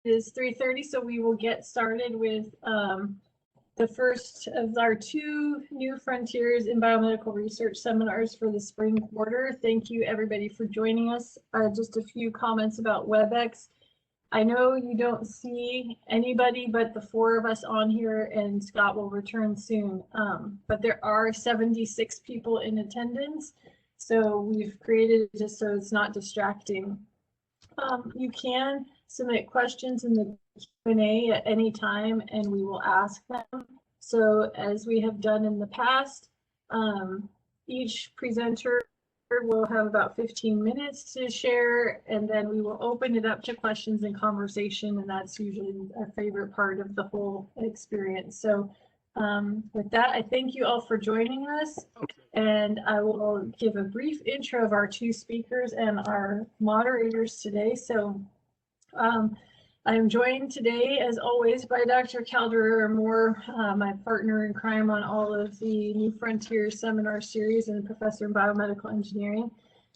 is 3:30, so we will get started with the first of our 2 New Frontiers in Biomedical Research seminars for the spring quarter. Thank you everybody for joining us. Just a few comments about WebEx. I know you don't see anybody but the 4 of us on here, and Scott will return soon, but there are 76 people in attendance, so we've created it just so it's not distracting. You can submit questions in the Q&A at any time, and we will ask them. So as we have done in the past, each presenter will have about 15 minutes to share, and then we will open it up to questions and conversation, and that's usually our favorite part of the whole experience. So with that, I thank you all for joining us, and I will give a brief intro of our 2 speakers and our moderators today. So I am joined today, as always, by Dr. Calderer Moore, my partner in crime on all of the New Frontiers seminar series and professor in biomedical engineering.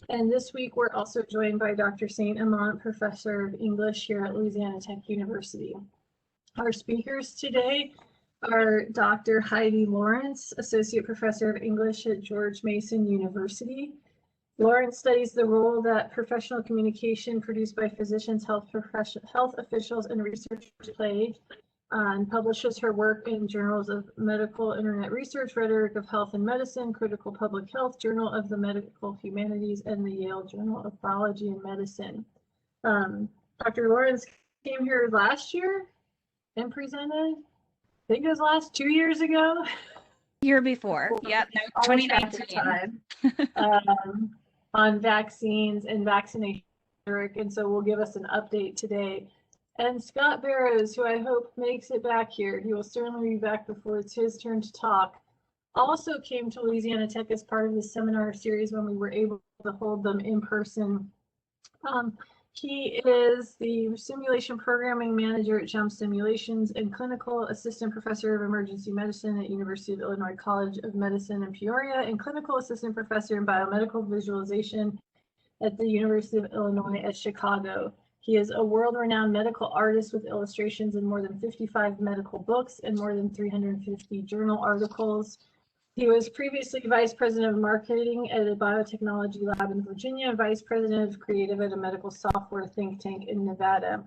And this week, we're also joined by Dr. St. Amant, professor of English here at Louisiana Tech University. Our speakers today are Dr. Heidi Lawrence, associate professor of English at George Mason University. Lawrence studies the role that professional communication produced by physicians, health officials, and researchers play, and publishes her work in journals of Medical Internet Research, Rhetoric of Health and Medicine, Critical Public Health, Journal of the Medical Humanities, and the Yale Journal of Biology and Medicine. Dr. Lawrence came here last year and presented, I think it was 2 years ago. Year before, yep, no, 2019. On vaccines and vaccination, and so will give us an update today. And Scott Barrows, who I hope makes it back here, he will certainly be back before it's his turn to talk, also came to Louisiana Tech as part of the seminar series when we were able to hold them in person. He is the simulation programming manager at JUMP Simulations and clinical assistant professor of emergency medicine at University of Illinois College of Medicine in Peoria, and clinical assistant professor in biomedical visualization at the University of Illinois at Chicago. He is a world-renowned medical artist with illustrations in more than 55 medical books and more than 350 journal articles. He was previously vice president of marketing at a biotechnology lab in Virginia, and vice president of creative at a medical software think tank in Nevada.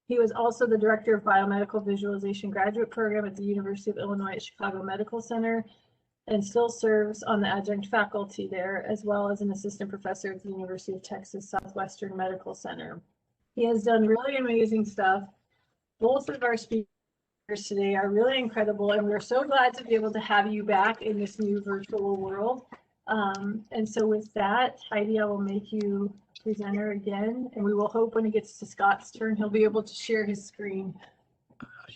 He was also the director of biomedical visualization graduate program at the University of Illinois at Chicago Medical Center, and still serves on the adjunct faculty there, as well as an assistant professor at the University of Texas Southwestern Medical Center. He has done really amazing stuff. Both of our speakers today are really incredible, and we're so glad to be able to have you back in this new virtual world. And so with that, Heidi, I will make you presenter again, and we will hope when it gets to Scott's turn, he'll be able to share his screen.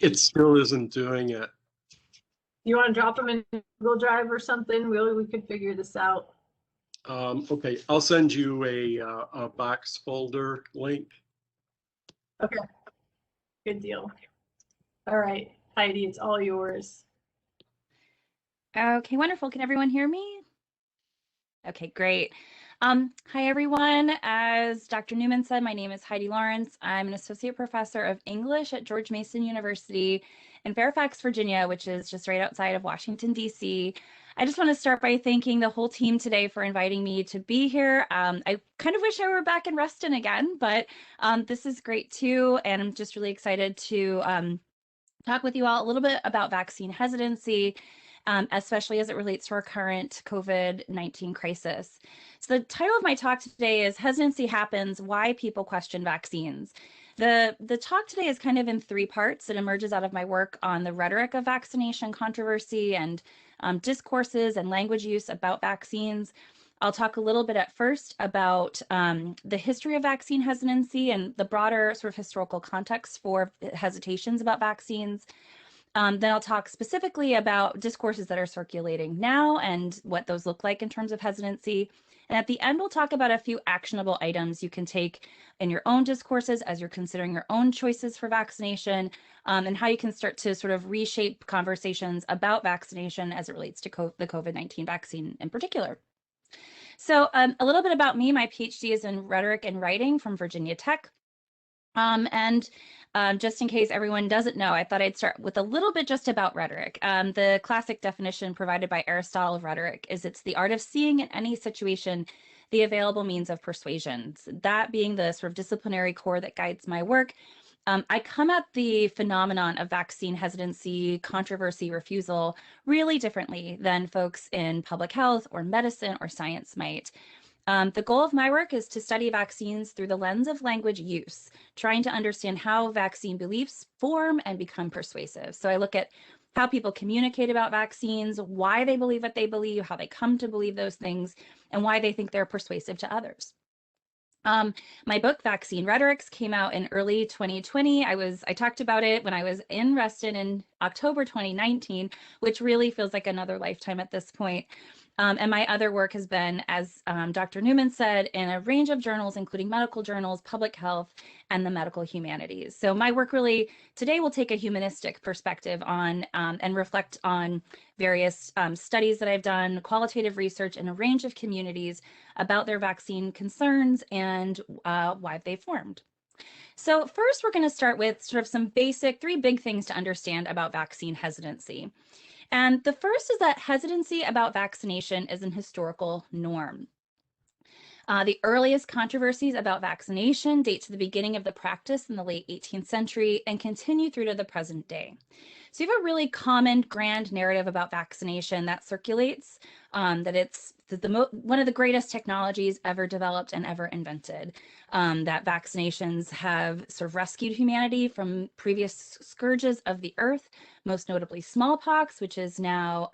It still isn't doing it. You want to drop him in Google Drive or something? We could figure this out. Okay, I'll send you a box folder link. Okay, good deal. All right, Heidi, it's all yours. Okay, wonderful. Can everyone hear me? Okay, great. Hi, everyone. As Dr. Newman said, my name is Heidi Lawrence. I'm an associate professor of English at George Mason University in Fairfax, Virginia, which is just right outside of Washington, D.C. I just want to start by thanking the whole team today for inviting me to be here. I kind of wish I were back in Reston again, but this is great too, and I'm just really excited to talk with you all a little bit about vaccine hesitancy, especially as it relates to our current COVID-19 crisis. So the title of my talk today is Hesitancy Happens, Why People Question Vaccines. The talk today is kind of in 3 parts. It emerges out of my work on the rhetoric of vaccination controversy and discourses and language use about vaccines. I'll talk a little bit at first about the history of vaccine hesitancy and the broader sort of historical context for hesitations about vaccines. Then I'll talk specifically about discourses that are circulating now and what those look like in terms of hesitancy. And at the end, we'll talk about a few actionable items you can take in your own discourses as you're considering your own choices for vaccination, and how you can start to sort of reshape conversations about vaccination as it relates to the COVID-19 vaccine in particular. So a little bit about me. My PhD is in rhetoric and writing from Virginia Tech. And just in case everyone doesn't know, I thought I'd start with a little bit just about rhetoric. The classic definition provided by Aristotle of rhetoric is it's the art of seeing in any situation the available means of persuasion. That being the sort of disciplinary core that guides my work. I come at the phenomenon of vaccine hesitancy, controversy, refusal really differently than folks in public health or medicine or science might. The goal of my work is to study vaccines through the lens of language use, trying to understand how vaccine beliefs form and become persuasive. So I look at how people communicate about vaccines, why they believe what they believe, how they come to believe those things, and why they think they're persuasive to others. My book, Vaccine Rhetorics, came out in early 2020. I talked about it when I was in Reston in October 2019, which really feels like another lifetime at this point. And my other work has been, as Dr. Newman said, in a range of journals, including medical journals, public health, and the medical humanities. So my work really today will take a humanistic perspective on and reflect on various studies that I've done, qualitative research in a range of communities about their vaccine concerns and why they formed. So first, we're going to start with sort of some basic, three big things to understand about vaccine hesitancy. And the first is that hesitancy about vaccination is an historical norm. The earliest controversies about vaccination date to the beginning of the practice in the late 18th century and continue through to the present day. So you have a really common grand narrative about vaccination that circulates, that it's one of the greatest technologies ever developed and ever invented, that vaccinations have sort of rescued humanity from previous scourges of the earth, most notably smallpox, which is now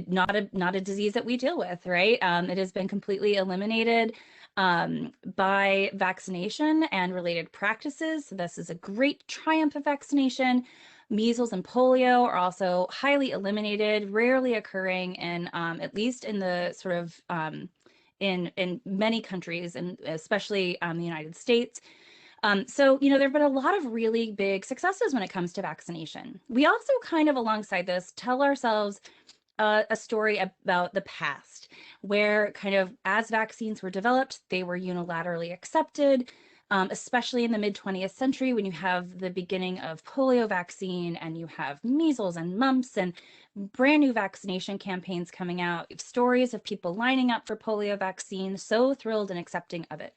not a disease that we deal with, right? It has been completely eliminated by vaccination and related practices. So this is a great triumph of vaccination. Measles and polio are also highly eliminated, rarely occurring in, at least in the sort of, in many countries, and especially the United States. So, there have been a lot of really big successes when it comes to vaccination. We also kind of alongside this tell ourselves a story about the past, where kind of as vaccines were developed, they were unilaterally accepted, especially in the mid-20th century when you have the beginning of polio vaccine and you have measles and mumps and brand new vaccination campaigns coming out, stories of people lining up for polio vaccine, so thrilled and accepting of it.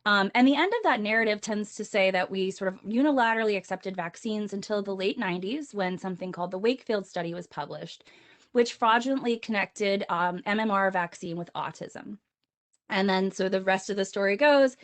And the end of that narrative tends to say that we sort of unilaterally accepted vaccines until the late 90s when something called the Wakefield study was published, which fraudulently connected MMR vaccine with autism. And then so the rest of the story goes,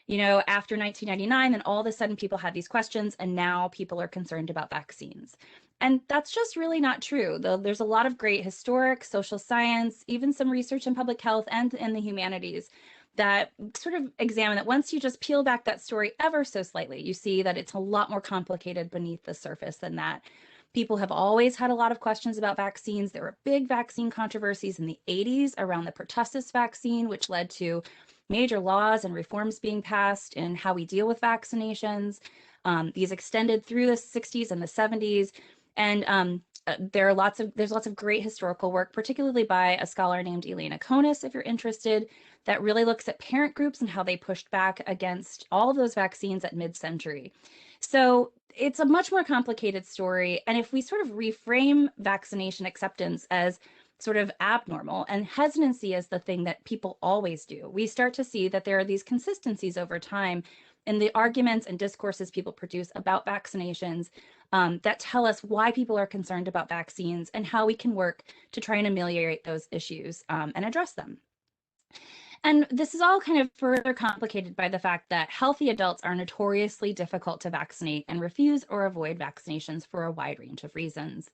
after 1999, then all of a sudden people had these questions and now people are concerned about vaccines. And that's just really not true. Though there's a lot of great historic, social science, even some research in public health and in the humanities that sort of examine that once you just peel back that story ever so slightly, you see that it's a lot more complicated beneath the surface than that. People have always had a lot of questions about vaccines. There were big vaccine controversies in the 80s around the pertussis vaccine, which led to major laws and reforms being passed in how we deal with vaccinations. These extended through the 60s and the 70s. And there's lots of great historical work, particularly by a scholar named Elena Konis, if you're interested, that really looks at parent groups and how they pushed back against all of those vaccines at mid-century. So it's a much more complicated story. And if we sort of reframe vaccination acceptance as sort of abnormal and hesitancy as the thing that people always do, we start to see that there are these consistencies over time in the arguments and discourses people produce about vaccinations that tell us why people are concerned about vaccines and how we can work to try and ameliorate those issues and address them. And this is all kind of further complicated by the fact that healthy adults are notoriously difficult to vaccinate and refuse or avoid vaccinations for a wide range of reasons.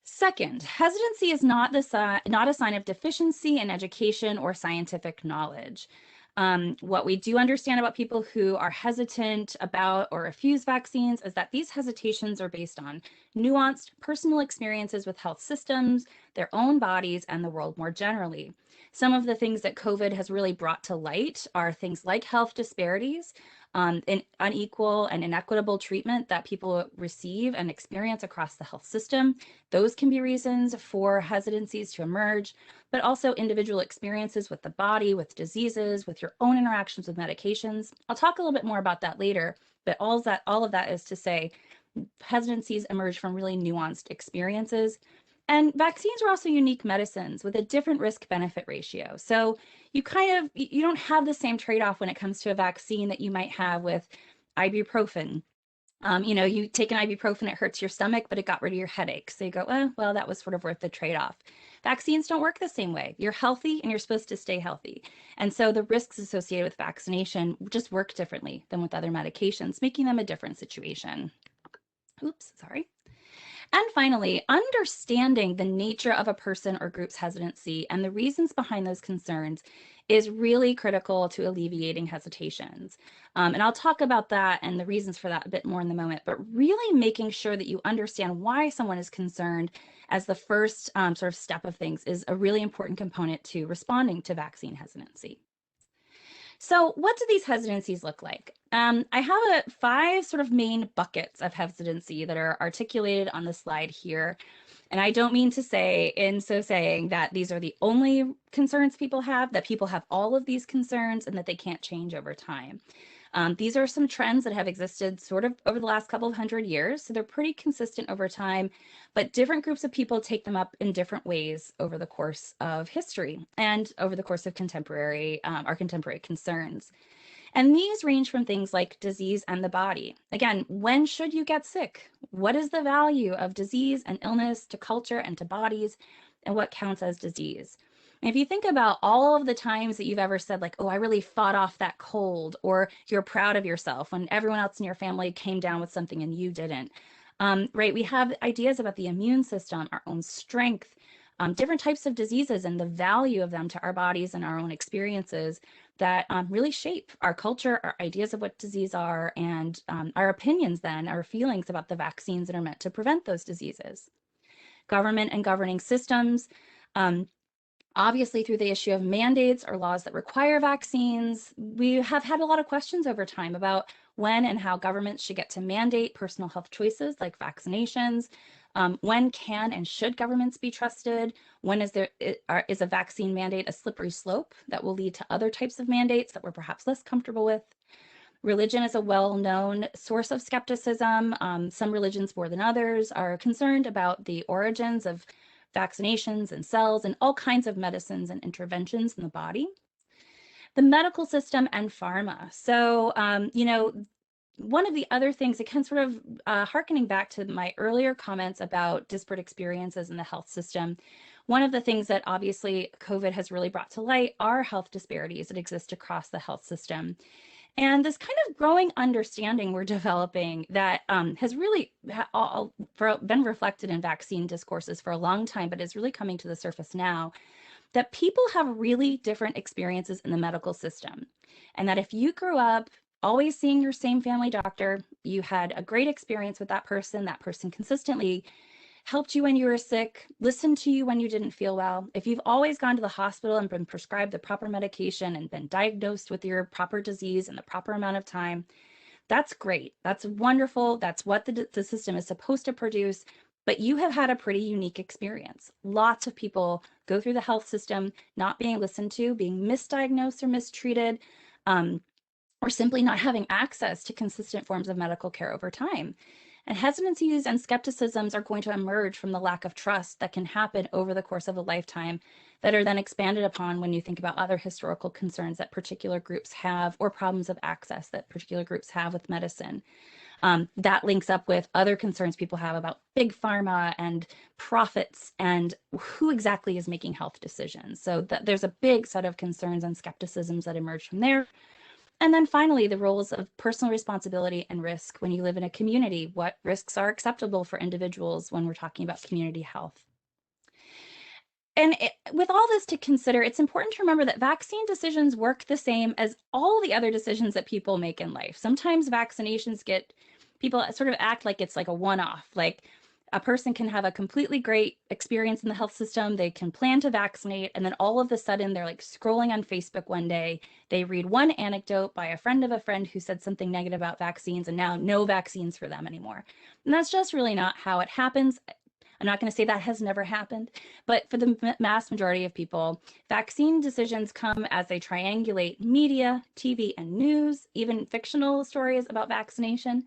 Second, hesitancy is not a sign of deficiency in education or scientific knowledge. What we do understand about people who are hesitant about or refuse vaccines is that these hesitations are based on nuanced personal experiences with health systems, their own bodies, and the world more generally. Some of the things that COVID has really brought to light are things like health disparities, unequal and inequitable treatment that people receive and experience across the health system. Those can be reasons for hesitancies to emerge, but also individual experiences with the body, with diseases, with your own interactions with medications. I'll talk a little bit more about that later, but all of that is to say, hesitancies emerge from really nuanced experiences. And vaccines are also unique medicines with a different risk-benefit ratio. So you don't have the same trade-off when it comes to a vaccine that you might have with ibuprofen. You take an ibuprofen, it hurts your stomach, but it got rid of your headache. So you go, well, that was sort of worth the trade-off. Vaccines don't work the same way. You're healthy and you're supposed to stay healthy. And so the risks associated with vaccination just work differently than with other medications, making them a different situation. Oops, sorry. And finally, understanding the nature of a person or group's hesitancy and the reasons behind those concerns is really critical to alleviating hesitations. And I'll talk about that and the reasons for that a bit more in the moment, but really making sure that you understand why someone is concerned as the first sort of step of things is a really important component to responding to vaccine hesitancy. So what do these hesitancies look like? I have 5 sort of main buckets of hesitancy that are articulated on the slide here. And I don't mean to say in so saying that these are the only concerns people have, that people have all of these concerns and that they can't change over time. These are some trends that have existed sort of over the last couple of hundred years. So they're pretty consistent over time, but different groups of people take them up in different ways over the course of history and over the course of our contemporary concerns. And these range from things like disease and the body. Again, when should you get sick? What is the value of disease and illness to culture and to bodies, and what counts as disease? And if you think about all of the times that you've ever said, like, oh, I really fought off that cold, or you're proud of yourself when everyone else in your family came down with something and you didn't, right? We have ideas about the immune system, our own strength, different types of diseases and the value of them to our bodies and our own experiences that really shape our culture, our ideas of what disease are, and our opinions then, our feelings about the vaccines that are meant to prevent those diseases. Government and governing systems, obviously, through the issue of mandates or laws that require vaccines, we have had a lot of questions over time about when and how governments should get to mandate personal health choices like vaccinations. When can and should governments be trusted? When is a vaccine mandate a slippery slope that will lead to other types of mandates that we're perhaps less comfortable with? Religion is a well-known source of skepticism. Some religions more than others are concerned about the origins of vaccinations and cells and all kinds of medicines and interventions in the body. The medical system and pharma. So, one of the other things, again, sort of hearkening back to my earlier comments about disparate experiences in the health system, one of the things that obviously COVID has really brought to light are health disparities that exist across the health system. And this kind of growing understanding we're developing that has really been reflected in vaccine discourses for a long time, but is really coming to the surface now, that people have really different experiences in the medical system. And that if you grew up always seeing your same family doctor, you had a great experience with that person consistently helped you when you were sick, listened to you when you didn't feel well. If you've always gone to the hospital and been prescribed the proper medication and been diagnosed with your proper disease in the proper amount of time, that's great. That's wonderful. That's what the system is supposed to produce. But you have had a pretty unique experience. Lots of people go through the health system not being listened to, being misdiagnosed or mistreated, or simply not having access to consistent forms of medical care over time. And hesitancies and skepticisms are going to emerge from the lack of trust that can happen over the course of a lifetime that are then expanded upon when you think about other historical concerns that particular groups have or problems of access that particular groups have with medicine. That links up with other concerns people have about big pharma and profits and who exactly is making health decisions. So there's a big set of concerns and skepticisms that emerge from there. And then finally, the roles of personal responsibility and risk when you live in a community. What risks are acceptable for individuals when we're talking about community health? And with all this to consider, it's important to remember that vaccine decisions work the same as all the other decisions that people make in life. Sometimes vaccinations people sort of act like it's like a one-off, like A person can have a completely great experience in the health system. They can plan to vaccinate, and then all of a sudden they're like scrolling on Facebook one day. They read one anecdote by a friend of a friend who said something negative about vaccines, and now no vaccines for them anymore. And that's just really not how it happens. I'm not going to say that has never happened, but for the mass majority of people, vaccine decisions come as they triangulate media, TV, and news, even fictional stories about vaccination,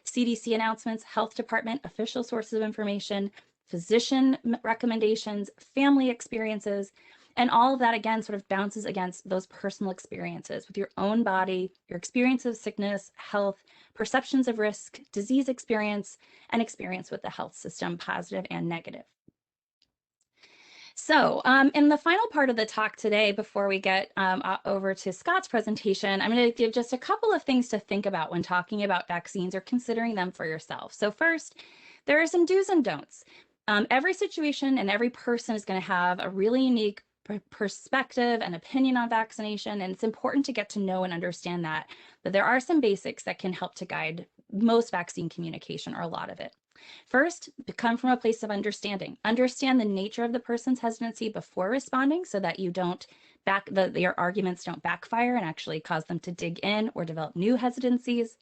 CDC announcements, health department, official sources of information, physician recommendations, family experiences, and all of that again sort of bounces against those personal experiences with your own body, your experience of sickness, health, perceptions of risk, disease experience, and experience with the health system, positive and negative. So in the final part of the talk today, before we get over to Scott's presentation, I'm going to give just a couple of things to think about when talking about vaccines or considering them for yourself. So first, there are some do's and don'ts. Every situation and every person is going to have a really unique perspective and opinion on vaccination, and it's important to get to know and understand that. But there are some basics that can help to guide most vaccine communication, or a lot of it. First, come from a place of understanding. Understand the nature of the person's hesitancy before responding so that you don't your arguments don't backfire and actually cause them to dig in or develop new hesitancies.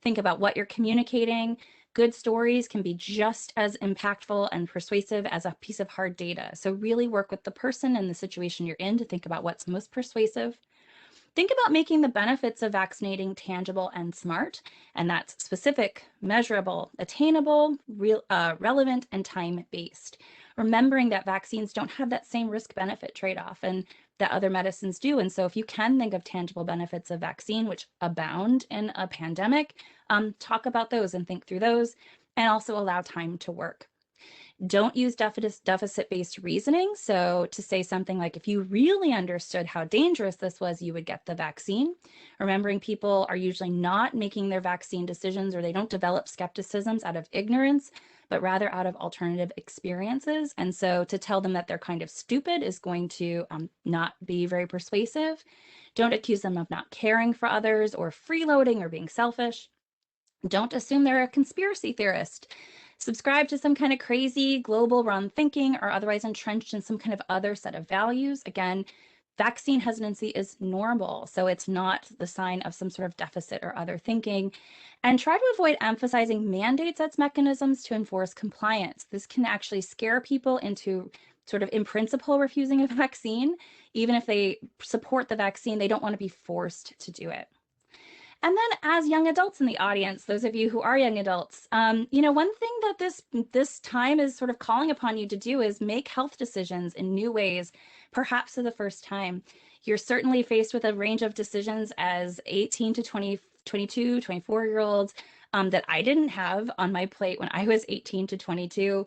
Think about what you're communicating. Good stories can be just as impactful and persuasive as a piece of hard data. So really work with the person and the situation you're in to think about what's most persuasive. Think about making the benefits of vaccinating tangible and smart, and that's specific, measurable, attainable, relevant, and time-based. Remembering that vaccines don't have that same risk-benefit trade-off and that other medicines do. And so if you can think of tangible benefits of vaccine, which abound in a pandemic, talk about those and think through those, and also allow time to work. Don't use deficit-based reasoning. So to say something like, if you really understood how dangerous this was, you would get the vaccine. Remembering people are usually not making their vaccine decisions, or they don't develop skepticisms out of ignorance, but rather out of alternative experiences. And so to tell them that they're kind of stupid is going to not be very persuasive. Don't accuse them of not caring for others or freeloading or being selfish. Don't assume they're a conspiracy theorist. Subscribe to some kind of crazy global run thinking or otherwise entrenched in some kind of other set of values. Again, vaccine hesitancy is normal, so it's not the sign of some sort of deficit or other thinking. And try to avoid emphasizing mandates as mechanisms to enforce compliance. This can actually scare people into sort of in principle refusing a vaccine. Even if they support the vaccine, they don't want to be forced to do it. And then as young adults in the audience, those of you who are young adults, you know, one thing that this time is sort of calling upon you to do is make health decisions in new ways, perhaps for the first time. You're certainly faced with a range of decisions as 18 to 22, 24-year-olds that I didn't have on my plate when I was 18 to 22.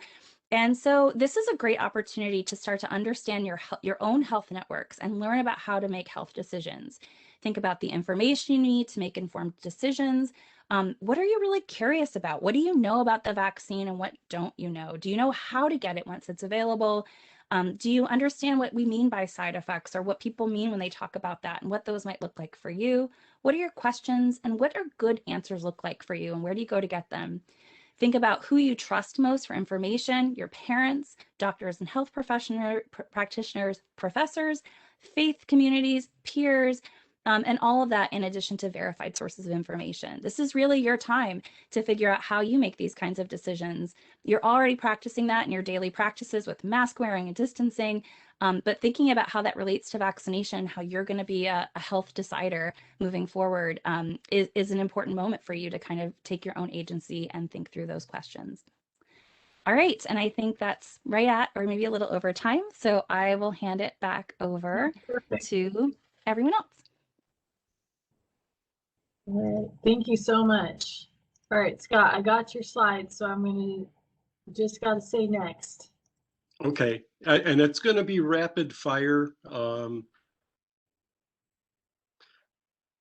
And so this is a great opportunity to start to understand your own health networks and learn about how to make health decisions. Think about the information you need to make informed decisions. What are you really curious about? What do you know about the vaccine and what don't you know? Do you know how to get it once it's available? Do you understand what we mean by side effects, or what people mean when they talk about that, and what those might look like for you? What are your questions, and what are good answers look like for you, and where do you go to get them? Think about who you trust most for information: your parents, doctors and health practitioners, professors, faith communities, peers, and all of that in addition to verified sources of information. This is really your time to figure out how you make these kinds of decisions. You're already practicing that in your daily practices with mask wearing and distancing, but thinking about how that relates to vaccination, how you're going to be a health decider moving forward is an important moment for you to kind of take your own agency and think through those questions. All right, and I think that's right at, or maybe a little over time, so I will hand it back over to everyone else. All right, thank you so much. All right, Scott, I got your slides, so I'm going to just got to say next. Okay, and it's going to be rapid fire.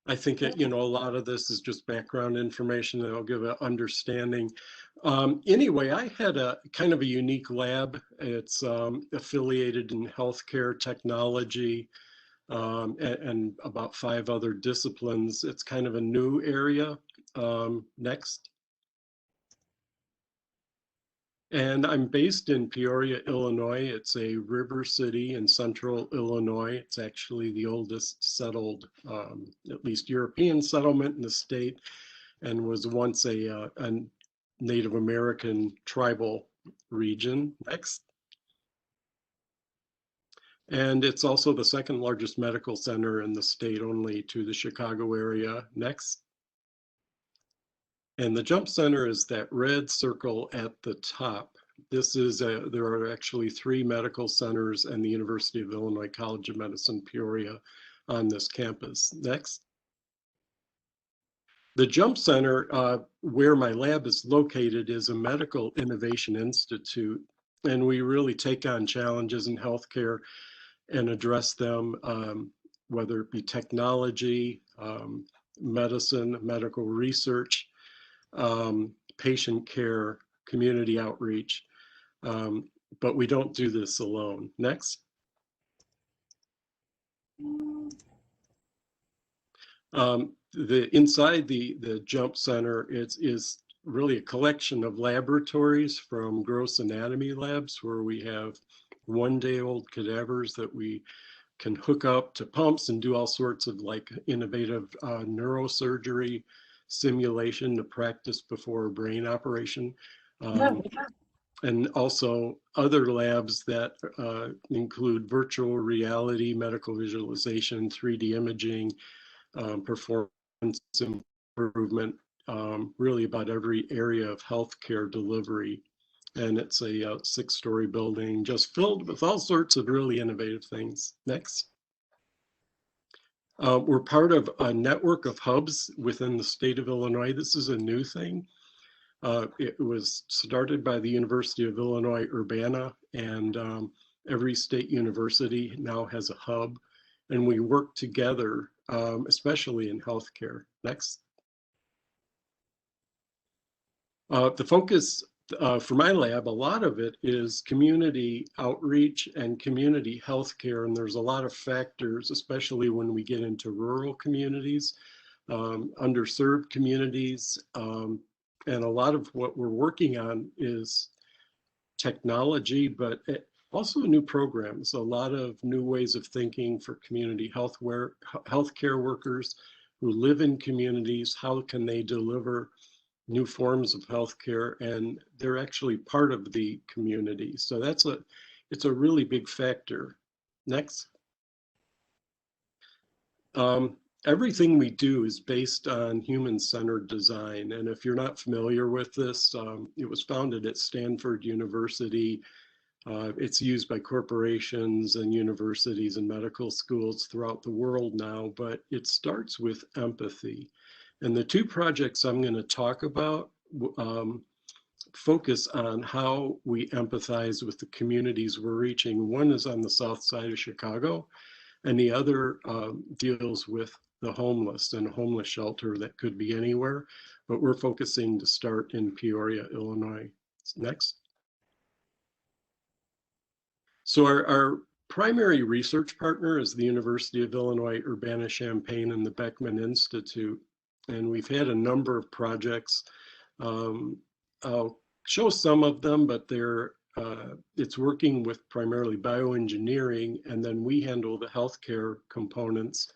I think you know, a lot of this is just background information that will give an understanding. Anyway, I had a kind of a unique lab. It's affiliated in healthcare technology and about 5 other disciplines. It's kind of a new area. Next. And I'm based in Peoria, Illinois. It's a river city in central Illinois. It's actually the oldest settled, at least European settlement in the state, and was once a Native American tribal region. Next. And it's also the second largest medical center in the state, only to the Chicago area. Next. And the Jump Center is that red circle at the top. This is there are actually 3 medical centers and the University of Illinois College of Medicine, Peoria on this campus. Next. The Jump Center, where my lab is located, is a medical innovation institute, and we really take on challenges in healthcare and address them, whether it be technology, medicine, medical research, patient care, community outreach, but we don't do this alone. Next. Inside the Jump Center is really a collection of laboratories, from gross anatomy labs, where we have 1-day-old cadavers that we can hook up to pumps and do all sorts of like innovative neurosurgery simulation to practice before a brain operation. And also other labs that include virtual reality, medical visualization, 3D imaging, performance improvement, really about every area of healthcare delivery. And it's a 6-story building just filled with all sorts of really innovative things. Next. We're part of a network of hubs within the state of Illinois. This is a new thing. It was started by the University of Illinois Urbana, and every state university now has a hub, and we work together, especially in healthcare. Next. The focus for my lab, a lot of it is community outreach and community healthcare, and there's a lot of factors, especially when we get into rural communities, underserved communities, and a lot of what we're working on is technology, but also new programs, a lot of new ways of thinking for community healthcare workers who live in communities. How can they deliver new forms of healthcare, and they're actually part of the community. So it's a really big factor. Next. Everything we do is based on human-centered design. And if you're not familiar with this, it was founded at Stanford University. It's used by corporations and universities and medical schools throughout the world now, but it starts with empathy. And the 2 projects I'm going to talk about focus on how we empathize with the communities we're reaching. One is on the south side of Chicago, and the other deals with the homeless and a homeless shelter that could be anywhere, but we're focusing to start in Peoria, Illinois. Next. So our primary research partner is the University of Illinois Urbana-Champaign and the Beckman Institute. And we've had a number of projects. I'll show some of them, but it's working with primarily bioengineering, and then we handle the healthcare components.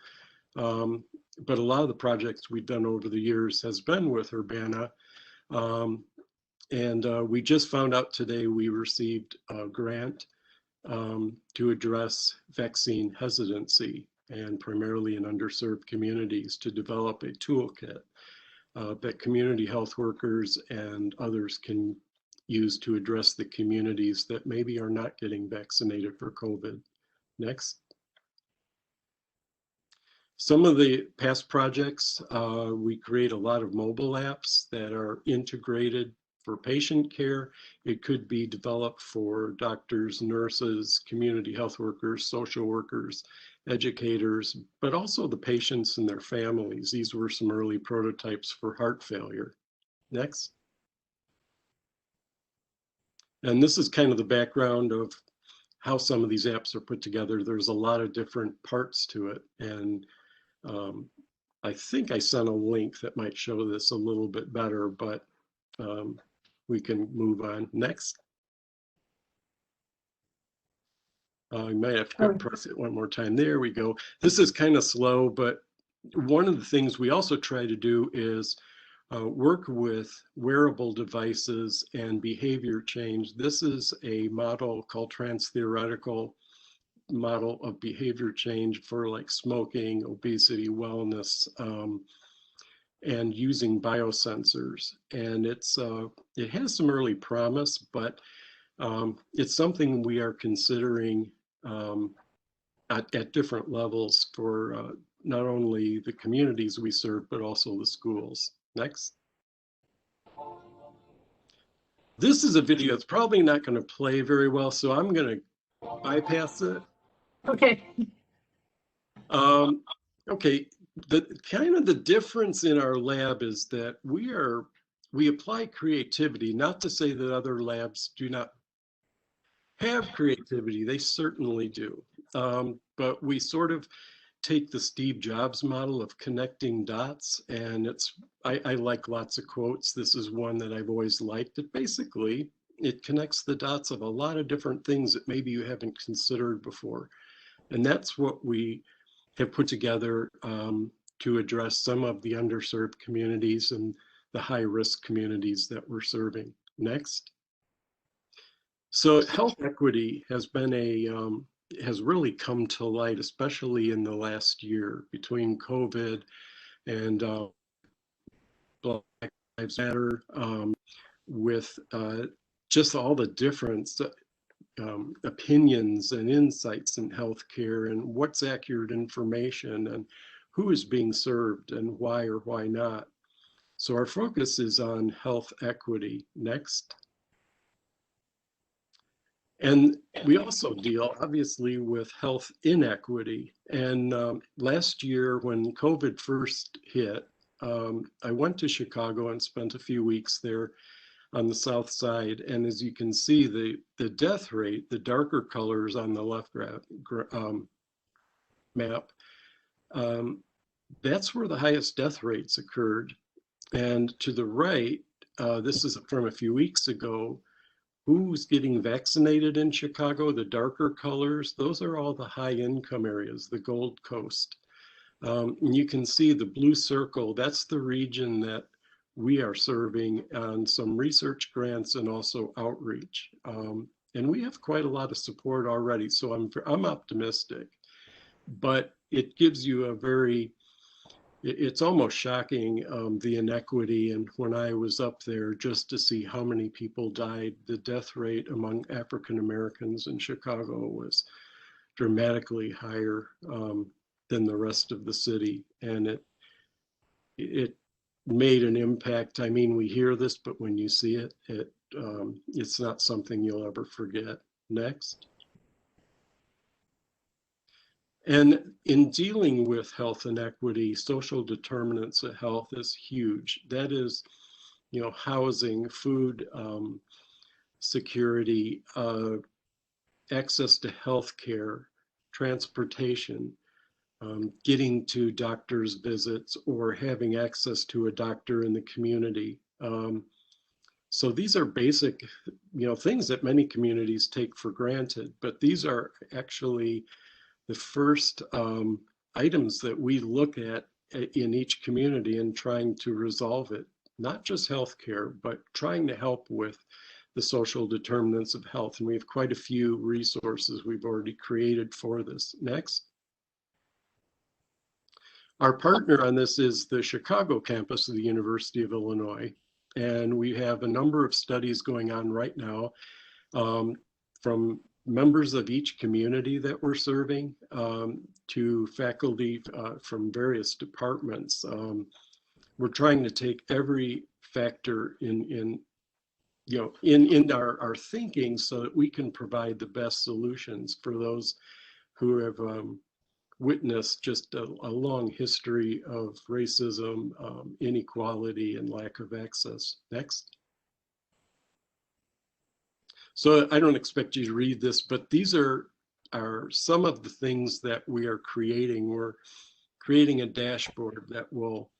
But a lot of the projects we've done over the years has been with Urbana. And we just found out today we received a grant to address vaccine hesitancy, and primarily in underserved communities, to develop a toolkit that community health workers and others can use to address the communities that maybe are not getting vaccinated for COVID. Next. Some of the past projects, we create a lot of mobile apps that are integrated for patient care. It could be developed for doctors, nurses, community health workers, social workers, educators, but also the patients and their families. These were some early prototypes for heart failure. Next. And this is kind of the background of how some of these apps are put together. There's a lot of different parts to it. And I think I sent a link that might show this a little bit better, but we can move on. Next. You might have to press it one more time. There we go. This is kind of slow, but one of the things we also try to do is work with wearable devices and behavior change. This is a model called trans-theoretical model of behavior change for like smoking, obesity, wellness, and using biosensors. And it has some early promise, but it's something we are considering at different levels for not only the communities we serve, but also the schools. Next. This is a video that's probably not going to play very well, so I'm going to bypass it. Okay. Okay. The difference in our lab is that we apply creativity, not to say that other labs do not have creativity. They certainly do. But we sort of take the Steve Jobs model of connecting dots, and I like lots of quotes. This is one that I've always liked. Basically, it connects the dots of a lot of different things that maybe you haven't considered before. And that's what we have put together to address some of the underserved communities and the high-risk communities that we're serving. Next. So health equity has been has really come to light, especially in the last year between COVID and Black Lives Matter, with just all the difference opinions and insights in healthcare and what's accurate information and who is being served and why or why not. So our focus is on health equity. Next. And we also deal, obviously, with health inequity. And last year, when COVID first hit, I went to Chicago and spent a few weeks there on the south side. And as you can see, the death rate, the darker colors on the left map, that's where the highest death rates occurred. And to the right, this is from a few weeks ago, who's getting vaccinated in Chicago, the darker colors, those are all the high income areas, the Gold Coast. And you can see the blue circle, that's the region that we are serving on some research grants and also outreach. And we have quite a lot of support already, so I'm optimistic. But it gives you it's almost shocking, the inequity. And when I was up there, just to see how many people died, the death rate among African Americans in Chicago was dramatically higher than the rest of the city. And it made an impact. I mean, we hear this, but when you see it, it's not something you'll ever forget. Next. And in dealing with health inequity, social determinants of health is huge. That is, housing, food security, access to health care, transportation, getting to doctor's visits, or having access to a doctor in the community. So these are basic, things that many communities take for granted, but these are actually the first items that we look at in each community and trying to resolve it, not just healthcare, but trying to help with the social determinants of health. And we have quite a few resources we've already created for this. Next. Our partner on this is the Chicago campus of the University of Illinois. And we have a number of studies going on right now from members of each community that we're serving to faculty from various departments. We're trying to take every factor in our thinking so that we can provide the best solutions for those who have witnessed just a long history of racism, inequality, and lack of access. Next. So I don't expect you to read this, but these are some of the things that we are creating. We're creating a dashboard that will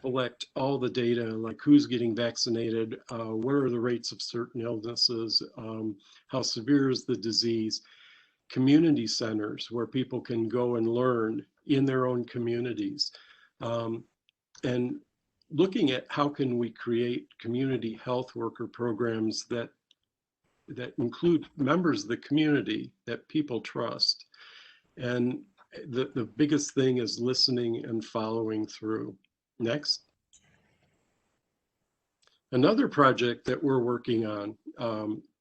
collect all the data, like who's getting vaccinated, what are the rates of certain illnesses, how severe is the disease. community centers where people can go and learn in their own communities. And looking at how can we create community health worker programs that include members of the community that people trust. And the biggest thing is listening and following through. Next. Another project that we're working on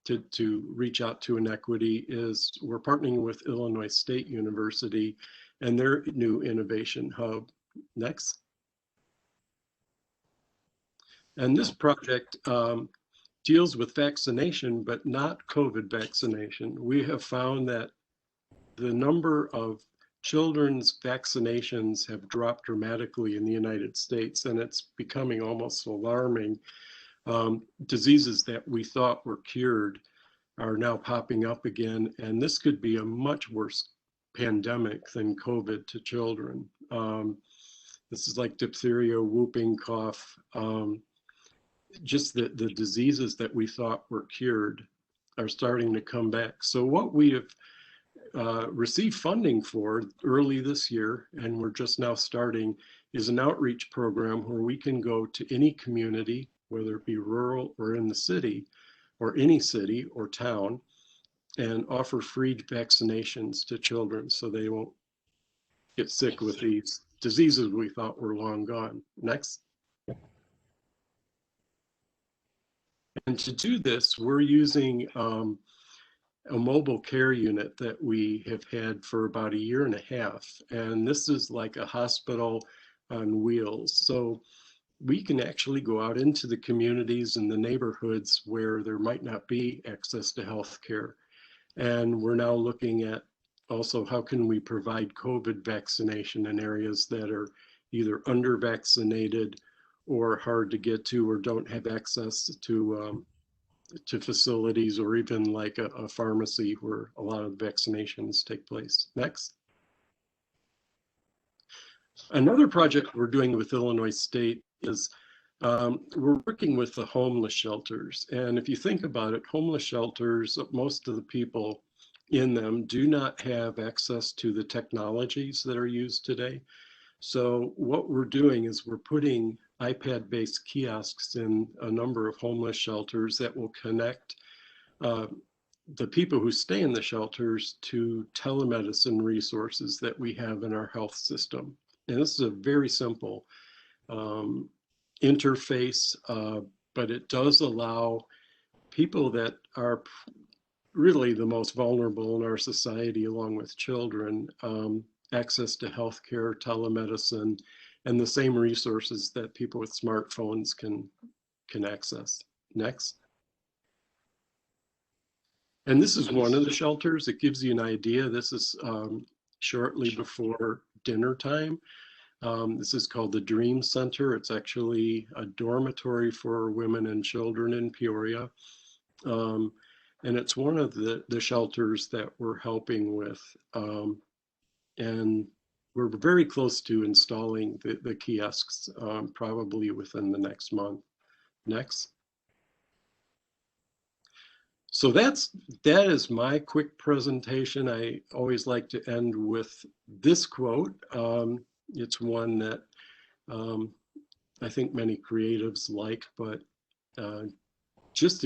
to reach out to inequity is we're partnering with Illinois State University and their new innovation hub. Next. And this project deals with vaccination, but not COVID vaccination. We have found that the number of children's vaccinations have dropped dramatically in the United States, and it's becoming almost alarming. Diseases that we thought were cured are now popping up again, and this could be a much worse pandemic than COVID to children. This is like diphtheria, whooping cough, just the diseases that we thought were cured are starting to come back. So what we have received funding for early this year, and we're just now starting, is an outreach program where we can go to any community, whether it be rural or in the city, or any city or town, and offer free vaccinations to children so they won't get sick with these diseases we thought were long gone. Next. And to do this, we're using a mobile care unit that we have had for about 1.5 years. And this is like a hospital on wheels. So we can actually go out into the communities and the neighborhoods where there might not be access to health care. And we're now looking at also how can we provide COVID vaccination in areas that are either under-vaccinated or hard to get to or don't have access to facilities, or even like a pharmacy where a lot of vaccinations take place. Next. Another project we're doing with Illinois State is we're working with the homeless shelters. And if you think about it, homeless shelters, most of the people in them do not have access to the technologies that are used today. So what we're doing is we're putting iPad-based kiosks in a number of homeless shelters that will connect the people who stay in the shelters to telemedicine resources that we have in our health system. And this is a very simple interface, but it does allow people that are really the most vulnerable in our society, along with children, access to healthcare, telemedicine, and the same resources that people with smartphones can access. Next. And this is one of the shelters. It gives you an idea. This is shortly before dinner time. This is called the Dream Center. It's actually a dormitory for women and children in Peoria. And it's one of the shelters that we're helping with. And we're very close to installing the kiosks, probably within the next month. Next. So that is my quick presentation. I always like to end with this quote. It's one that I think many creatives like, but just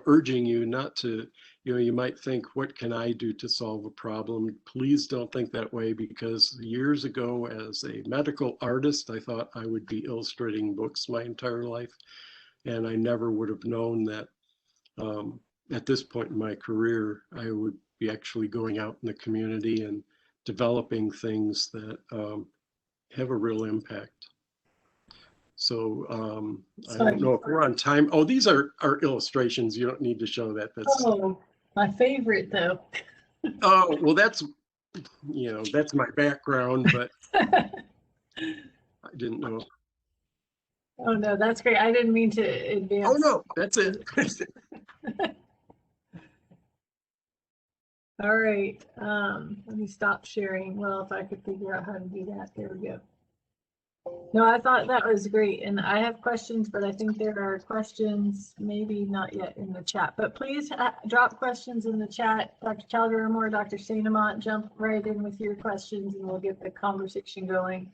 urging you not to, you might think, what can I do to solve a problem? Please don't think that way, because years ago as a medical artist, I thought I would be illustrating books my entire life. And I never would have known that at this point in my career, I would be actually going out in the community and developing things that have a real impact. So I don't know if we're on time. Oh, these are illustrations. You don't need to show that. That's my favorite though. Oh, well, that's my background, but I didn't know. Oh no, that's great. I didn't mean to advance. Oh no, that's it. All right, let me stop sharing. Well, if I could figure out how to do that, there we go. No, I thought that was great, and I have questions, but I think there are questions maybe not yet in the chat. But please drop questions in the chat. Dr. Calderon or Dr. Sainamont, jump right in with your questions, and we'll get the conversation going.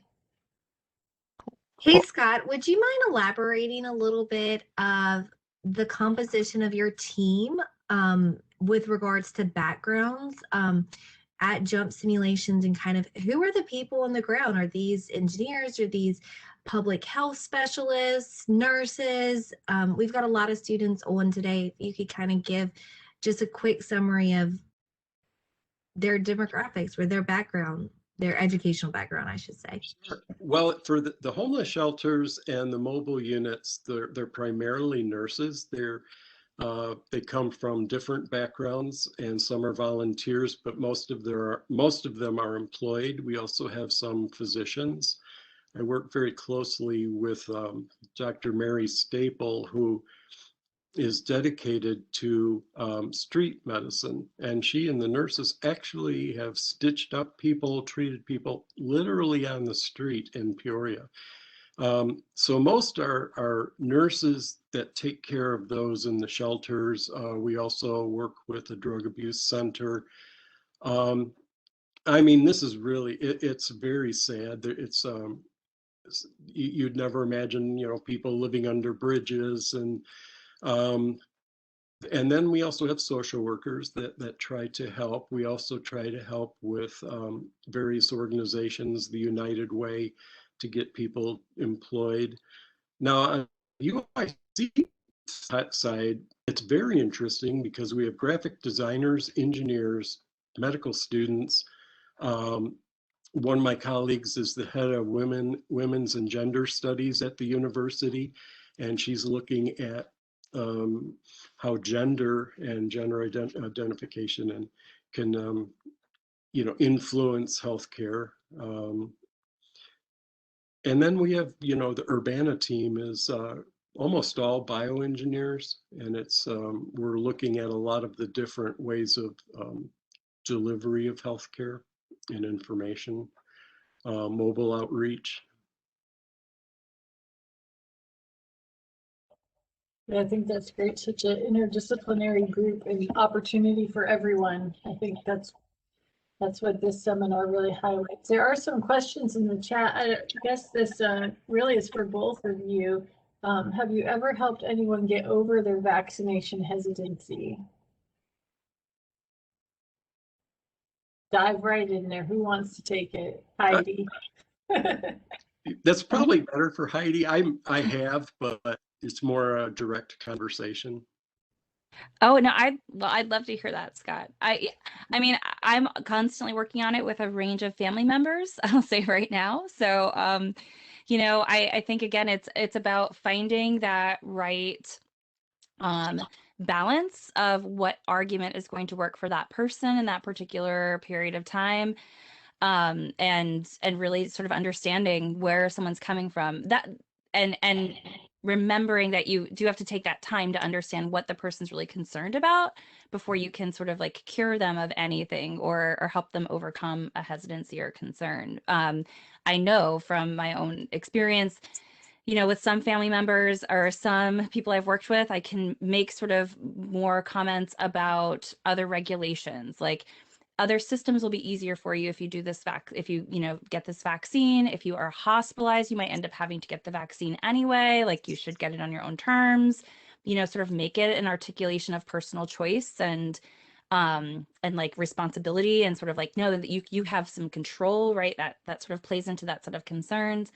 Hey, Scott, would you mind elaborating a little bit of the composition of your team with regards to backgrounds at jump simulations, and kind of who are the people on the ground? Are these engineers? Are these public health specialists, nurses? We've got a lot of students on today. If you could kind of give just a quick summary of their demographics or their background, their educational background, I should say. Well, for the homeless shelters and the mobile units, they're primarily nurses. They come from different backgrounds, and some are volunteers, but most of them are employed. We also have some physicians. I work very closely with Dr. Mary Staple, who is dedicated to street medicine, and she and the nurses actually have stitched up people, treated people literally on the street in Peoria. So most are nurses that take care of those in the shelters. We also work with a drug abuse center. I mean, this is really, it's very sad. You'd never imagine, people living under bridges, and then we also have social workers that try to help. We also try to help with various organizations, the United Way, to get people employed. Now, on the UIC side, it's very interesting because we have graphic designers, engineers, medical students. One of my colleagues is the head of women's and gender studies at the university, and she's looking at how gender and gender identification and can influence healthcare. And then we have, the Urbana team is almost all bioengineers, and we're looking at a lot of the different ways of delivery of healthcare and information, mobile outreach. Yeah, I think that's great. Such an interdisciplinary group and opportunity for everyone. I think that's what this seminar really highlights. There are some questions in the chat. I guess this really is for both of you. Have you ever helped anyone get over their vaccination hesitancy? Dive right in there. Who wants to take it? Heidi. That's probably better for Heidi. I have, but it's more a direct conversation. Oh no, I'd love to hear that, Scott. I mean, I'm constantly working on it with a range of family members, I'll say right now. So I think again it's about finding that right balance of what argument is going to work for that person in that particular period of time. And really sort of understanding where someone's coming from, that and remembering that you do have to take that time to understand what the person's really concerned about before you can sort of like cure them of anything or help them overcome a hesitancy or concern. I know from my own experience, with some family members or some people I've worked with, I can make sort of more comments about other regulations, like other systems will be easier for you if you do this if you get this vaccine. If you are hospitalized, you might end up having to get the vaccine anyway. Like you should get it on your own terms. Sort of make it an articulation of personal choice and like responsibility, and sort of like know that you have some control, right? That sort of plays into that set of concerns.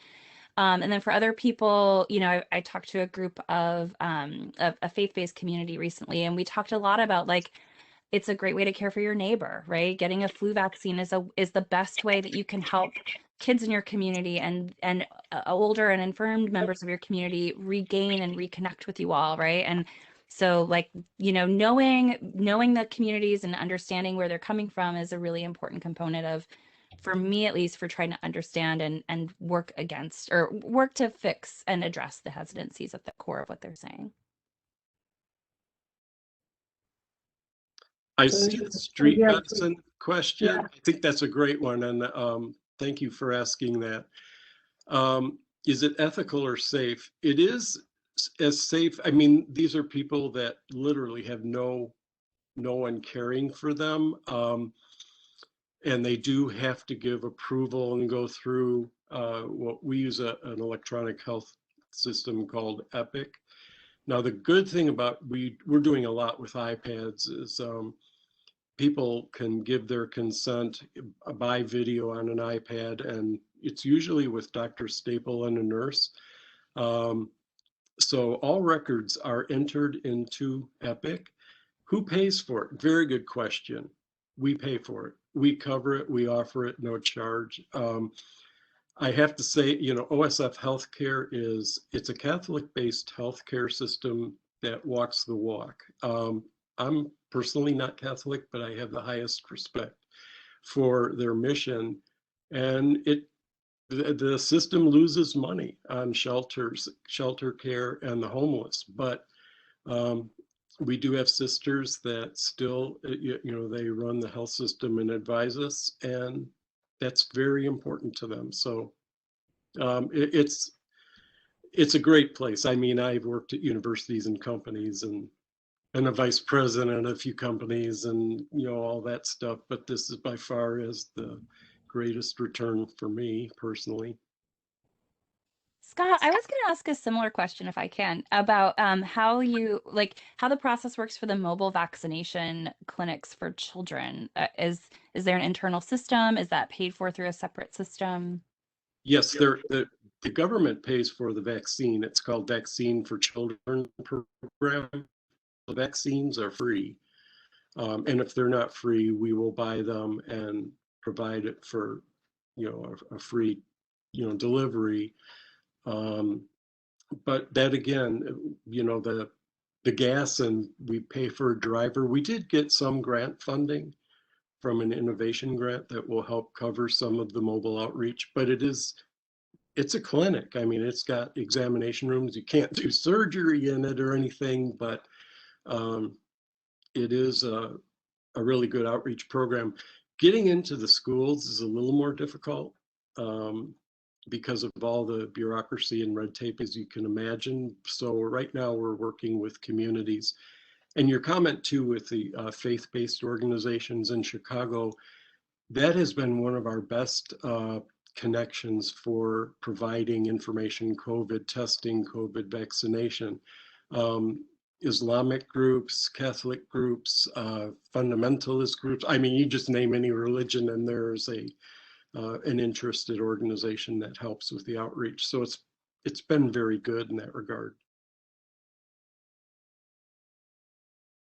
And then for other people, I talked to a group of a faith-based community recently, and we talked a lot about like, it's a great way to care for your neighbor, right? Getting a flu vaccine is the best way that you can help kids in your community and older and infirmed members of your community regain and reconnect with you all, right? And so like, knowing the communities and understanding where they're coming from is a really important component of, for me at least, for trying to understand and work against or work to fix and address the hesitancies at the core of what they're saying. I see the street medicine question. Yeah. I think that's a great one, and thank you for asking that. is it ethical or safe? It is as safe. I mean, these are people that literally have no one caring for them. And they do have to give approval and go through what we use an electronic health system called Epic. Now, the good thing about we're doing a lot with iPads is people can give their consent by video on an iPad, and it's usually with Dr. Staple and a nurse. So all records are entered into Epic. Who pays for it? Very good question. We pay for it. We cover it. We offer it, no charge. I have to say, you know, OSF Healthcare it's a Catholic-based healthcare system that walks the walk. I'm personally not Catholic, but I have the highest respect for their mission. And the system loses money on shelter care, and the homeless. But we do have sisters that still, you know, they run the health system and advise us, and that's very important to them. So it's a great place. I mean, I've worked at universities and companies and a vice president at a few companies and, you know, all that stuff. But this is by far is the greatest return for me personally. Scott, I was going to ask a similar question, if I can, about how the process works for the mobile vaccination clinics for children. Is there an internal system? Is that paid for through a separate system? Yes, the government pays for the vaccine. It's called Vaccine for Children program. The vaccines are free. And if they're not free, we will buy them and provide it for, you know, a free, you know, delivery. But that again, you know, the gas, and we pay for a driver. We did get some grant funding from an innovation grant that will help cover some of the mobile outreach, but it's a clinic. I mean, it's got examination rooms. You can't do surgery in it or anything, but it is a really good outreach program. Getting into the schools is a little more difficult because of all the bureaucracy and red tape, as you can imagine. So right now we're working with communities. And your comment too with the faith-based organizations in Chicago, that has been one of our best connections for providing information, COVID testing, COVID vaccination. Islamic groups, Catholic groups, fundamentalist groups. I mean, you just name any religion and there's an interested organization that helps with the outreach. So it's been very good in that regard.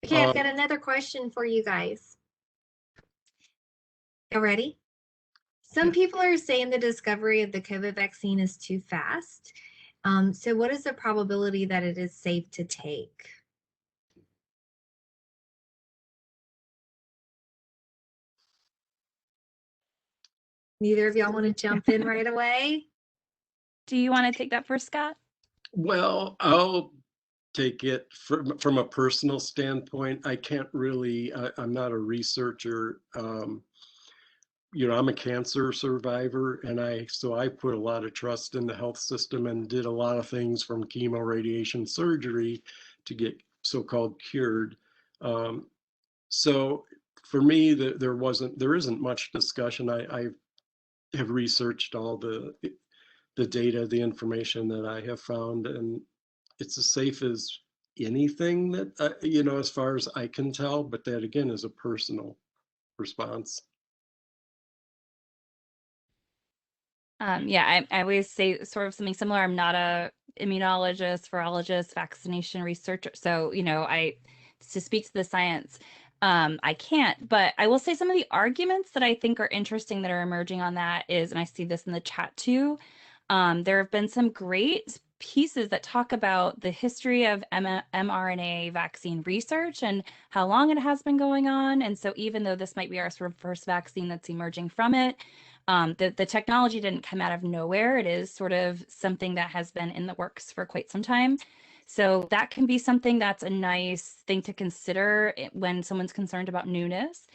Okay, I've got another question for you guys. You ready? Some people are saying the discovery of the COVID vaccine is too fast. So what is the probability that it is safe to take? Neither of y'all want to jump in right away? Do you want to take that first, Scott? Well, I'll take it from a personal standpoint. I can't really, I'm not a researcher. You know, I'm a cancer survivor, and so I put a lot of trust in the health system and did a lot of things from chemo, radiation, surgery to get so-called cured. So for me, there isn't much discussion. I have researched all the data, the information that I have found, and it's as safe as anything that, you know, as far as I can tell, but that again is a personal response. Yeah, I always say sort of something similar. I'm not a immunologist, virologist, vaccination researcher. So, you know, to speak to the science, I can't, but I will say some of the arguments that I think are interesting that are emerging on that is, and I see this in the chat too, there have been some great pieces that talk about the history of mRNA vaccine research and how long it has been going on. And so even though this might be our sort of first vaccine that's emerging from it, the technology didn't come out of nowhere. It is sort of something that has been in the works for quite some time. So that can be something that's a nice thing to consider when someone's concerned about newness.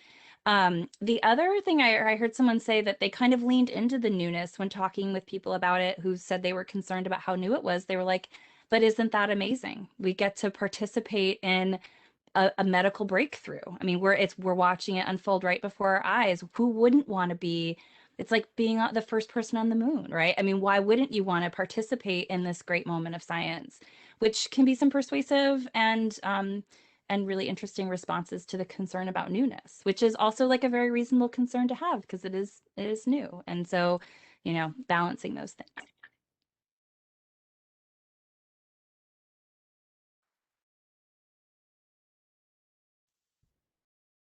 The other thing I heard someone say that they kind of leaned into the newness when talking with people about it who said they were concerned about how new it was. They were like, but isn't that amazing? We get to participate in a medical breakthrough. I mean, we're watching it unfold right before our eyes. Who wouldn't want to be? It's like being the first person on the moon, right? I mean, why wouldn't you want to participate in this great moment of science, which can be some persuasive and really interesting responses to the concern about newness, which is also like a very reasonable concern to have because it is new. And so, balancing those things.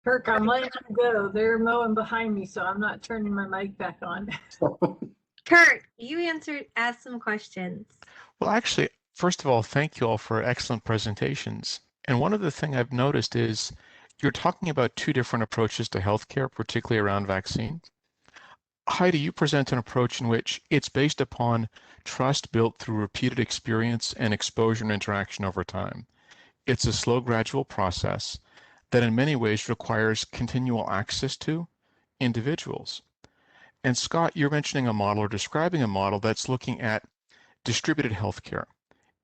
Kirk, I'm letting them go. They're mowing behind me, so I'm not turning my mic back on. Kurt, you asked some questions. Well, actually, first of all, thank you all for excellent presentations. And one of the things I've noticed is you're talking about two different approaches to healthcare, particularly around vaccines. Heidi, you present an approach in which it's based upon trust built through repeated experience and exposure and interaction over time. It's a slow, gradual process that in many ways requires continual access to individuals. And Scott, you're mentioning a model or describing a model that's looking at distributed healthcare.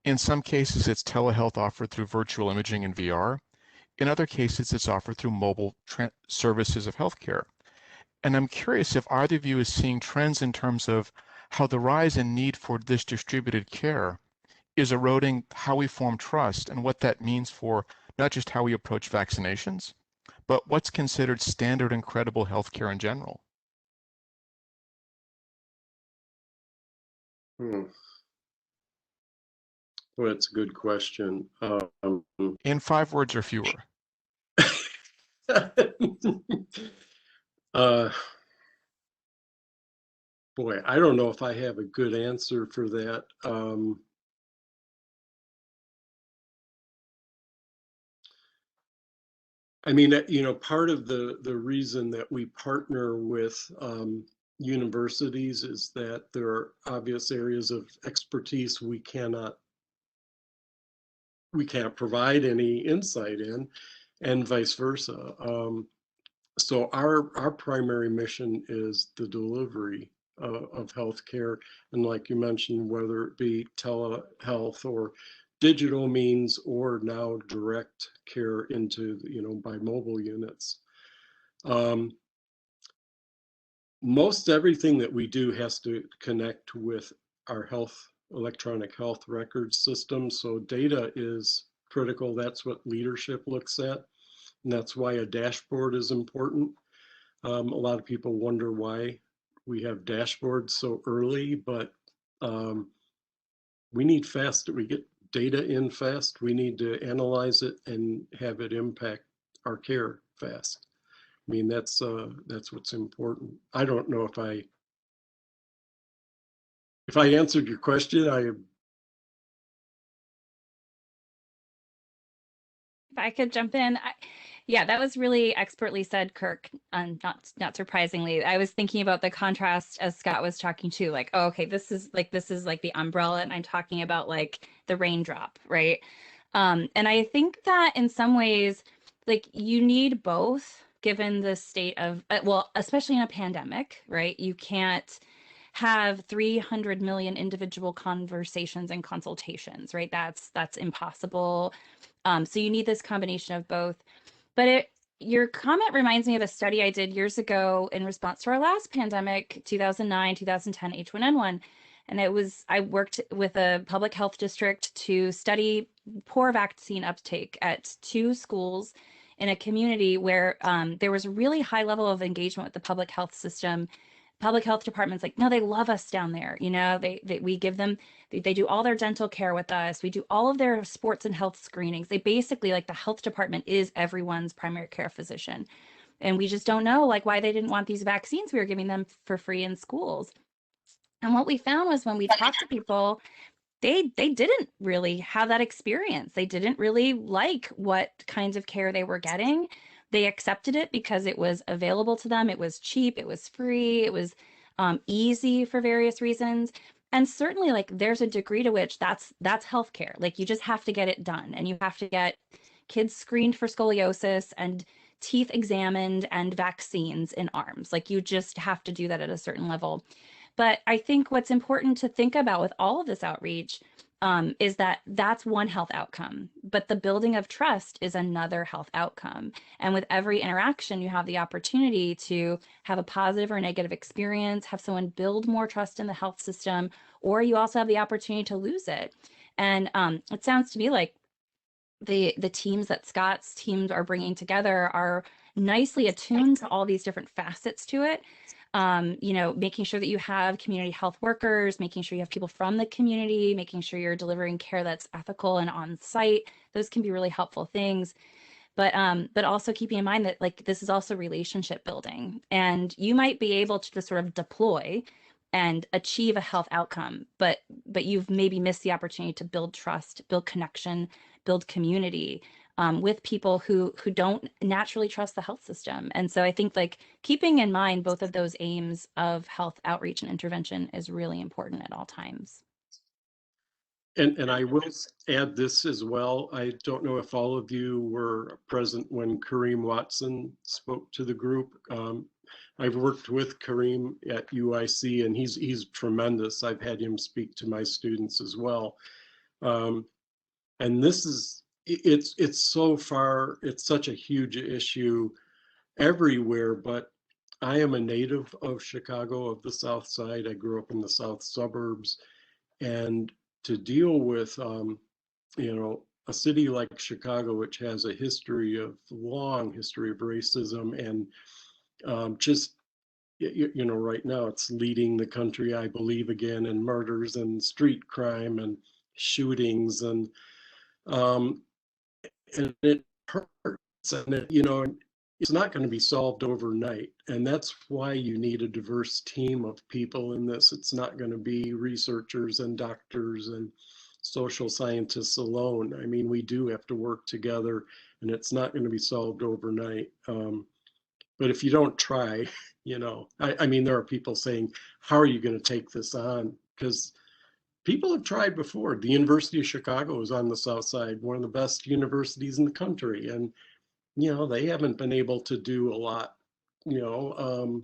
In some cases, it's telehealth offered through virtual imaging and VR. In other cases, it's offered through mobile services of healthcare. And I'm curious if either of you is seeing trends in terms of how the rise in need for this distributed care is eroding how we form trust and what that means for not just how we approach vaccinations, but what's considered standard and credible healthcare in general. Well, that's a good question. In 5 words or fewer. Boy, I don't know if I have a good answer for that. I mean, part of the reason that we partner with universities is that there are obvious areas of expertise we can't provide any insight in, and vice versa. So our primary mission is the delivery of healthcare, and like you mentioned, whether it be telehealth or digital means, or now direct care into by mobile units. Most everything that we do has to connect with our electronic health record system. So data is critical. That's what leadership looks at. And that's why a dashboard is important. A lot of people wonder why we have dashboards so early, but we need fast. We get data in fast. We need to analyze it and have it impact our care fast. I mean, that's what's important. I don't know if I answered your question. If I could jump in, yeah, that was really expertly said, Kirk. Not surprisingly, I was thinking about the contrast as Scott was talking too. Like, oh, okay, this is like the umbrella, and I'm talking about like the raindrop, right? And I think that in some ways, like you need both, given the state of well, especially in a pandemic, right? You can't have 300 million individual conversations and consultations, right? That's impossible. So you need this combination of both. But your comment reminds me of a study I did years ago in response to our last pandemic, 2009, 2010 H1N1. And I worked with a public health district to study poor vaccine uptake at 2 schools in a community where there was a really high level of engagement with the public health system. Public health departments like, no, they love us down there. We give them, they do all their dental care with us. We do all of their sports and health screenings. They basically, like, the health department is everyone's primary care physician. And we just don't know like why they didn't want these vaccines we were giving them for free in schools. And what we found was when we talked to people, they didn't really have that experience. They didn't really like what kinds of care they were getting. They accepted it because it was available to them. It was cheap. It was free. It was easy for various reasons. And certainly, like, there's a degree to which that's healthcare. Like, you just have to get it done, and you have to get kids screened for scoliosis and teeth examined and vaccines in arms. Like you just have to do that at a certain level. But I think what's important to think about with all of this outreach is that that's one health outcome, but the building of trust is another health outcome. And with every interaction, you have the opportunity to have a positive or negative experience, have someone build more trust in the health system, or you also have the opportunity to lose it. And it sounds to me like the teams that Scott's teams are bringing together are nicely attuned to all these different facets to it. You know, making sure that you have community health workers, making sure you have people from the community, making sure you're delivering care that's ethical and on site. Those can be really helpful things. But also keeping in mind that like this is also relationship building, and you might be able to just sort of deploy and achieve a health outcome, but you've maybe missed the opportunity to build trust, build connection, build community with people who don't naturally trust the health system. And so I think like keeping in mind both of those aims of health outreach and intervention is really important at all times. And I will add this as well. I don't know if all of you were present when Kareem Watson spoke to the group. I've worked with Kareem at UIC, and he's tremendous. I've had him speak to my students as well. And this is, it's so far, it's such a huge issue everywhere, but I am a native of Chicago, of the South Side. I grew up in the South suburbs, and to deal with, you know, a city like Chicago, which has a long history of racism, and just, you know, right now it's leading the country, I believe, again, in murders and street crime and shootings, and it hurts, and it, you know, it's not going to be solved overnight, and that's why you need a diverse team of people in this. It's not going to be researchers and doctors and social scientists alone. I mean, we do have to work together, and it's not going to be solved overnight. But if you don't try, you know, I mean, there are people saying, how are you going to take this on? Because people have tried before. The University of Chicago is on the South Side, one of the best universities in the country. And, you know, they haven't been able to do a lot. You know,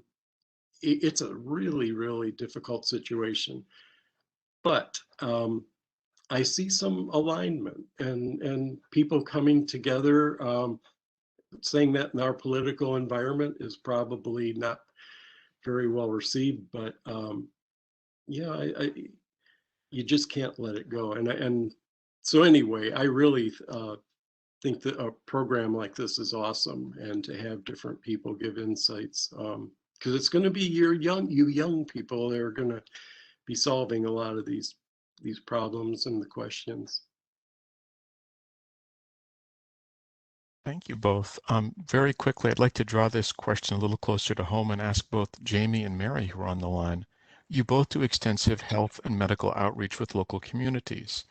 it's a really, really difficult situation. But I see some alignment and people coming together. Saying that in our political environment is probably not very well received, but yeah, you just can't let it go. And so anyway, I really think that a program like this is awesome, and to have different people give insights, because it's going to be you young people that are going to be solving a lot of these problems and the questions. Thank you both. Very quickly, I'd like to draw this question a little closer to home and ask both Jamie and Mary, who are on the line. You both do extensive health and medical outreach with local communities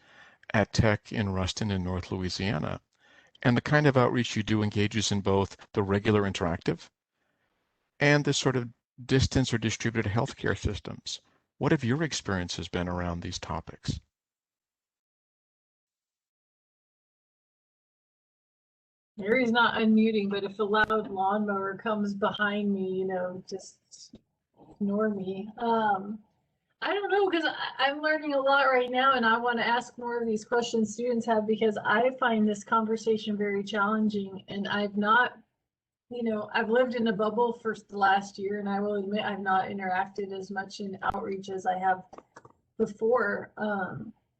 at Tech in Ruston in North Louisiana. And the kind of outreach you do engages in both the regular interactive and the sort of distance or distributed healthcare systems. What have your experiences been around these topics? Mary's not unmuting, but if a loud lawnmower comes behind me, you know, just ignore me. I don't know, because I'm learning a lot right now, and I want to ask more of these questions students have, because I find this conversation very challenging, and I've not, you know, I've lived in a bubble for the last year, and I will admit I've not interacted as much in outreach as I have before.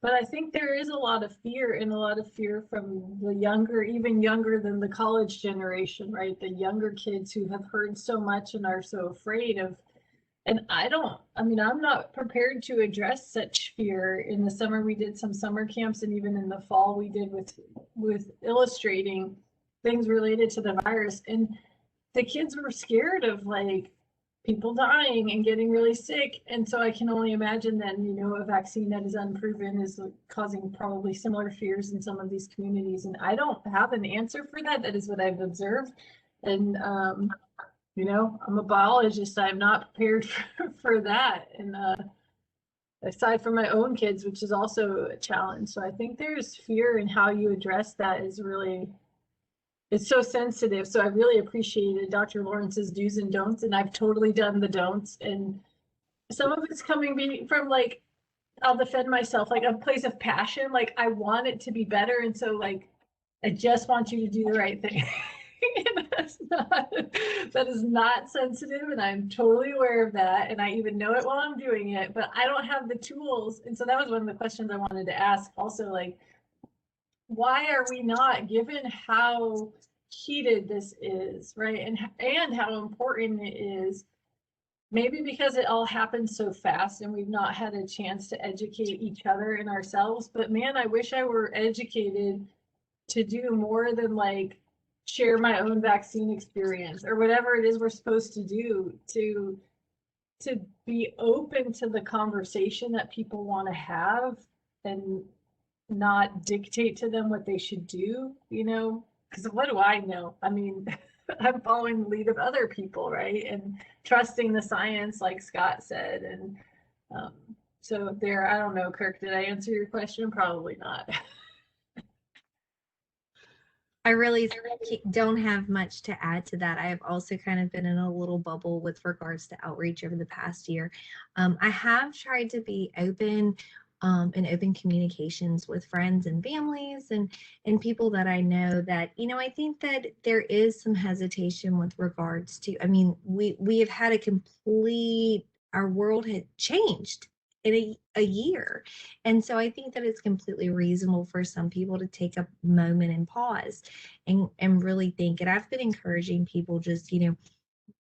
But I think there is a lot of fear, and a lot of fear from the younger, even younger than the college generation, right? The younger kids who have heard so much and are so afraid of. And I'm not prepared to address such fear. In the summer, we did some summer camps, and even in the fall, we did with illustrating things related to the virus. And the kids were scared of like people dying and getting really sick. And so I can only imagine then, you know, a vaccine that is unproven is causing probably similar fears in some of these communities. And I don't have an answer for that. That is what I've observed. And, you know, I'm a biologist. I'm not prepared for that. And aside from my own kids, which is also a challenge. So I think there's fear, and how you address that is really it's so sensitive. So I really appreciated Dr. Lawrence's do's and don'ts, and I've totally done the don'ts. And some of it's coming from like, I'll defend myself, like a place of passion. Like I want it to be better. And so like, I just want you to do the right thing. That is not sensitive, and I'm totally aware of that, and I even know it while I'm doing it, but I don't have the tools. And so that was one of the questions I wanted to ask also, like, why are we not, given how heated this is, right? And how important it is, maybe because it all happened so fast and we've not had a chance to educate each other and ourselves. But man, I wish I were educated to do more than like share my own vaccine experience or whatever it is we're supposed to do to be open to the conversation that people want to have and not dictate to them what they should do, you know, because what do I know? I mean, I'm following the lead of other people, right? And trusting the science, like Scott said. And so there, I don't know, Kirk, did I answer your question? Probably not. I really don't have much to add to that. I have also kind of been in a little bubble with regards to outreach over the past year. I have tried to be open and open communications with friends and families and people that I know that, you know, I think that there is some hesitation with regards to, I mean, we have had our world had changed in a year. And so I think that it's completely reasonable for some people to take a moment and pause and really think. And I've been encouraging people just, you know,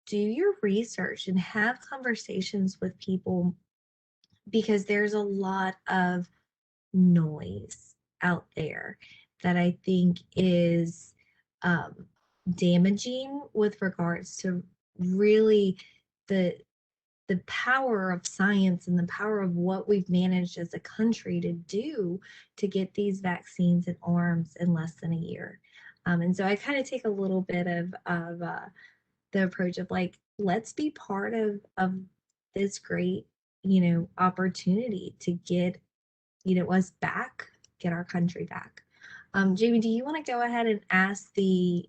do your research and have conversations with people, because there's a lot of noise out there that I think is damaging with regards to really the power of science and the power of what we've managed as a country to do to get these vaccines in arms in less than a year. And so I kind of take a little bit of the approach of like, let's be part of this great, you know, opportunity to get, you know, us back, get our country back. Jamie, do you want to go ahead and ask the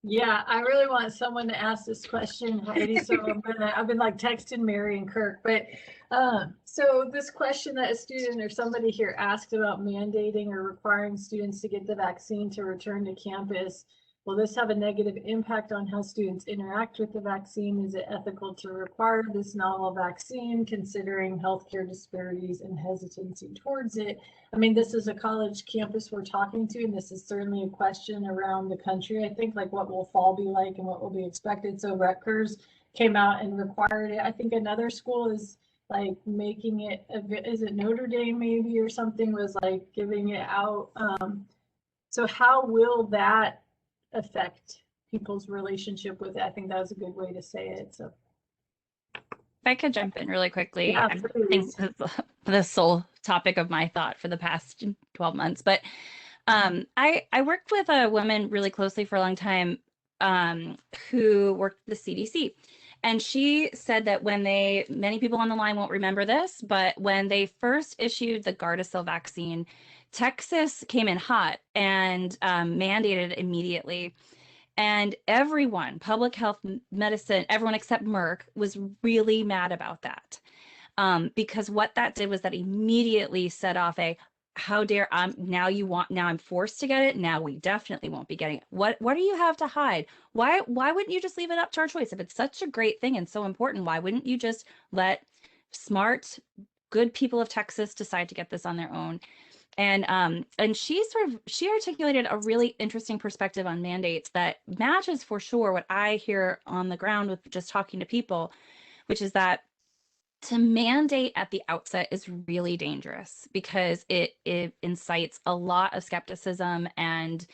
Yeah, I really want someone to ask this question, Heidi. So I've been like texting Mary and Kirk, but so this question that a student or somebody here asked about mandating or requiring students to get the vaccine to return to campus. Will this have a negative impact on how students interact with the vaccine? Is it ethical to require this novel vaccine, considering healthcare disparities and hesitancy towards it? I mean, this is a college campus we're talking to, and this is certainly a question around the country. I think, like, what will fall be like and what will be expected. So Rutgers came out and required it. I think another school is like making it, is it Notre Dame maybe or something, was like giving it out. So how will that affect people's relationship with it? I think that was a good way to say it. So If I could jump in really quickly, yeah, I think the sole topic of my thought for the past 12 months. But I worked with a woman really closely for a long time who worked at the CDC. And she said that many people on the line won't remember this, but when they first issued the Gardasil vaccine, Texas came in hot and mandated it immediately. And everyone, public health, medicine, everyone except Merck was really mad about that. Because what that did was that immediately set off how dare now I'm forced to get it. Now we definitely won't be getting it. What do you have to hide? Why wouldn't you just leave it up to our choice? If it's such a great thing and so important, why wouldn't you just let smart, good people of Texas decide to get this on their own? And she articulated a really interesting perspective on mandates that matches for sure what I hear on the ground with just talking to people, which is that to mandate at the outset is really dangerous because it incites a lot of skepticism and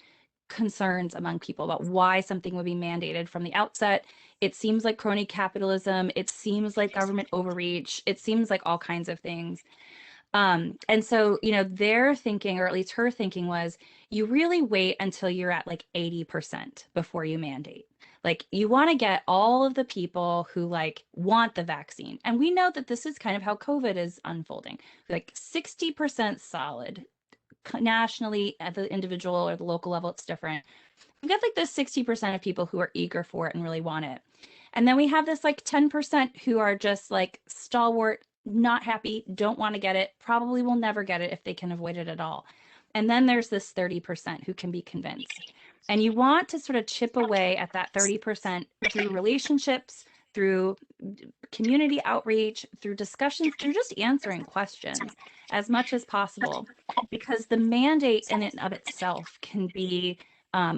concerns among people about why something would be mandated from the outset. It seems like crony capitalism. It seems like government overreach. It seems like all kinds of things. And so, you know, their thinking, or at least her thinking, was you really wait until you're at like 80% before you mandate. Like, you want to get all of the people who like want the vaccine. And we know that this is kind of how COVID is unfolding. Like 60% solid nationally at the individual or the local level, it's different. We've got like this 60% of people who are eager for it and really want it. And then we have this like 10% who are just like stalwart, not happy, don't want to get it, probably will never get it if they can avoid it at all. And then there's this 30% who can be convinced. And you want to sort of chip away at that 30% through relationships, through community outreach, through discussions, through just answering questions as much as possible, because the mandate in and of itself can be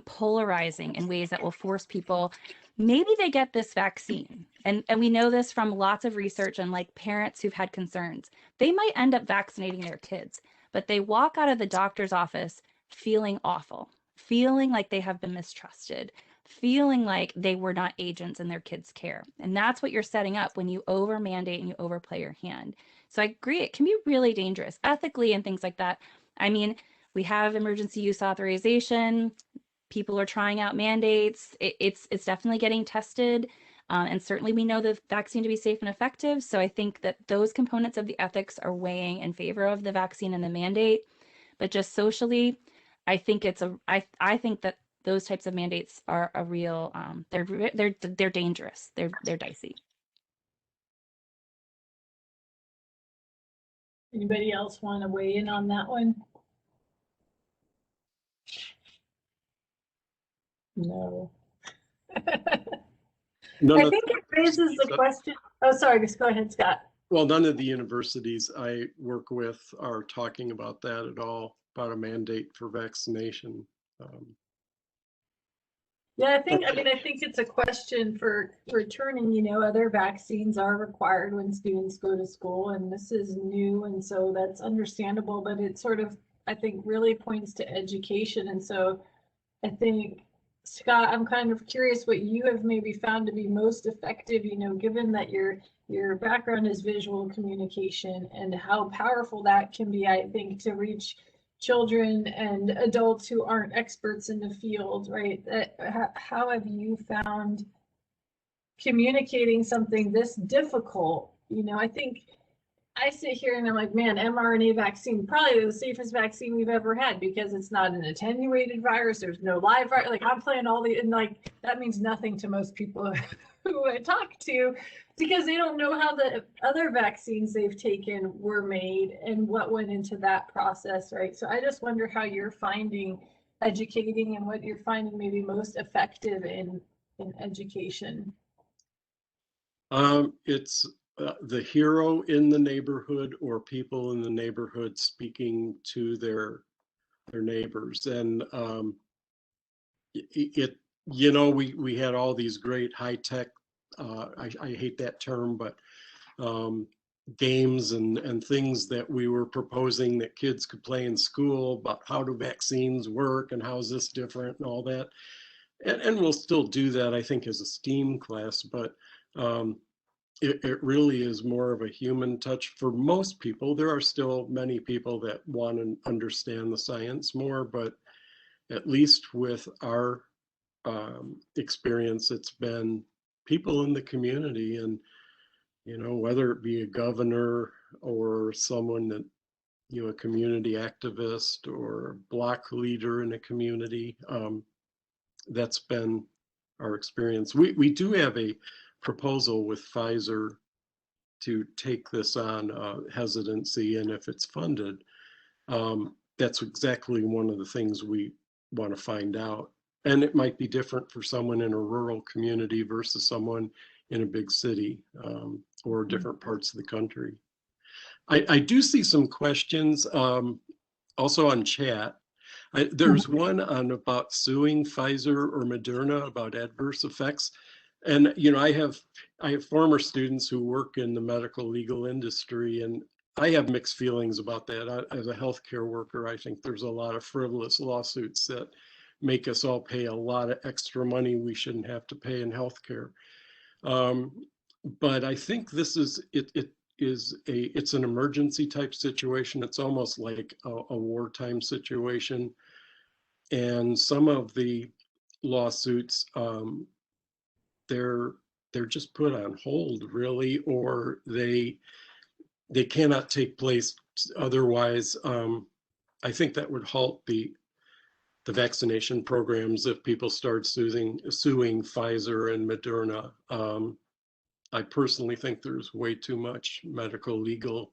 polarizing in ways that will force people, maybe they get this vaccine. And we know this from lots of research and like parents who've had concerns. They might end up vaccinating their kids, but they walk out of the doctor's office feeling awful, feeling like they have been mistrusted, feeling like they were not agents in their kids' care. And that's what you're setting up when you over mandate and you overplay your hand. So I agree, it can be really dangerous ethically and things like that. I mean, we have emergency use authorization. People are trying out mandates. It's definitely getting tested. And certainly we know the vaccine to be safe and effective. So I think that those components of the ethics are weighing in favor of the vaccine and the mandate. But just socially, I think I think that those types of mandates are a real, they're dangerous. They're dicey. Anybody else want to weigh in on that one? No. I think it raises the question. Oh, sorry, just go ahead, Scott. Well, none of the universities I work with are talking about that at all, about a mandate for vaccination. Yeah, I think it's a question for returning. You know, other vaccines are required when students go to school, and this is new, and so that's understandable. But it sort of, I think, really points to education, and so I think, Scott, I'm kind of curious what you have maybe found to be most effective. You know, given that your background is visual communication, and how powerful that can be, I think, to reach children and adults who aren't experts in the field, right? How have you found communicating something this difficult? You know, I think I sit here and I'm like, man, mRNA vaccine, probably the safest vaccine we've ever had, because it's not an attenuated virus. There's no live virus. Like, I'm playing all the, and like, that means nothing to most people who I talk to, because they don't know how the other vaccines they've taken were made and what went into that process, right? So I just wonder how you're finding educating and what you're finding maybe most effective in education. It's the hero in the neighborhood, or people in the neighborhood speaking to their neighbors. And you know, we had all these great high tech, I hate that term, but games and things that we were proposing that kids could play in school about how do vaccines work and how is this different and all that. And we'll still do that, I think, as a STEAM class, but it really is more of a human touch for most people. There are still many people that want to understand the science more, but at least with our experience, it's been people in the community, and, you know, whether it be a governor or someone that, you know, a community activist or a block leader in a community, that's been our experience. We do have a proposal with Pfizer to take this on, hesitancy, and if it's funded, that's exactly one of the things we want to find out. And it might be different for someone in a rural community versus someone in a big city, or different parts of the country. I do see some questions also on chat. There's one on about suing Pfizer or Moderna about adverse effects. And, you know, I have former students who work in the medical legal industry, and I have mixed feelings about that. As a healthcare worker, I think there's a lot of frivolous lawsuits that make us all pay a lot of extra money we shouldn't have to pay in healthcare. But I think this is, it's an emergency type situation. It's almost like a wartime situation. And some of the lawsuits, they're just put on hold, really, or they cannot take place otherwise. I think that would halt the vaccination programs if people start suing Pfizer and Moderna. I personally think there's way too much medical legal.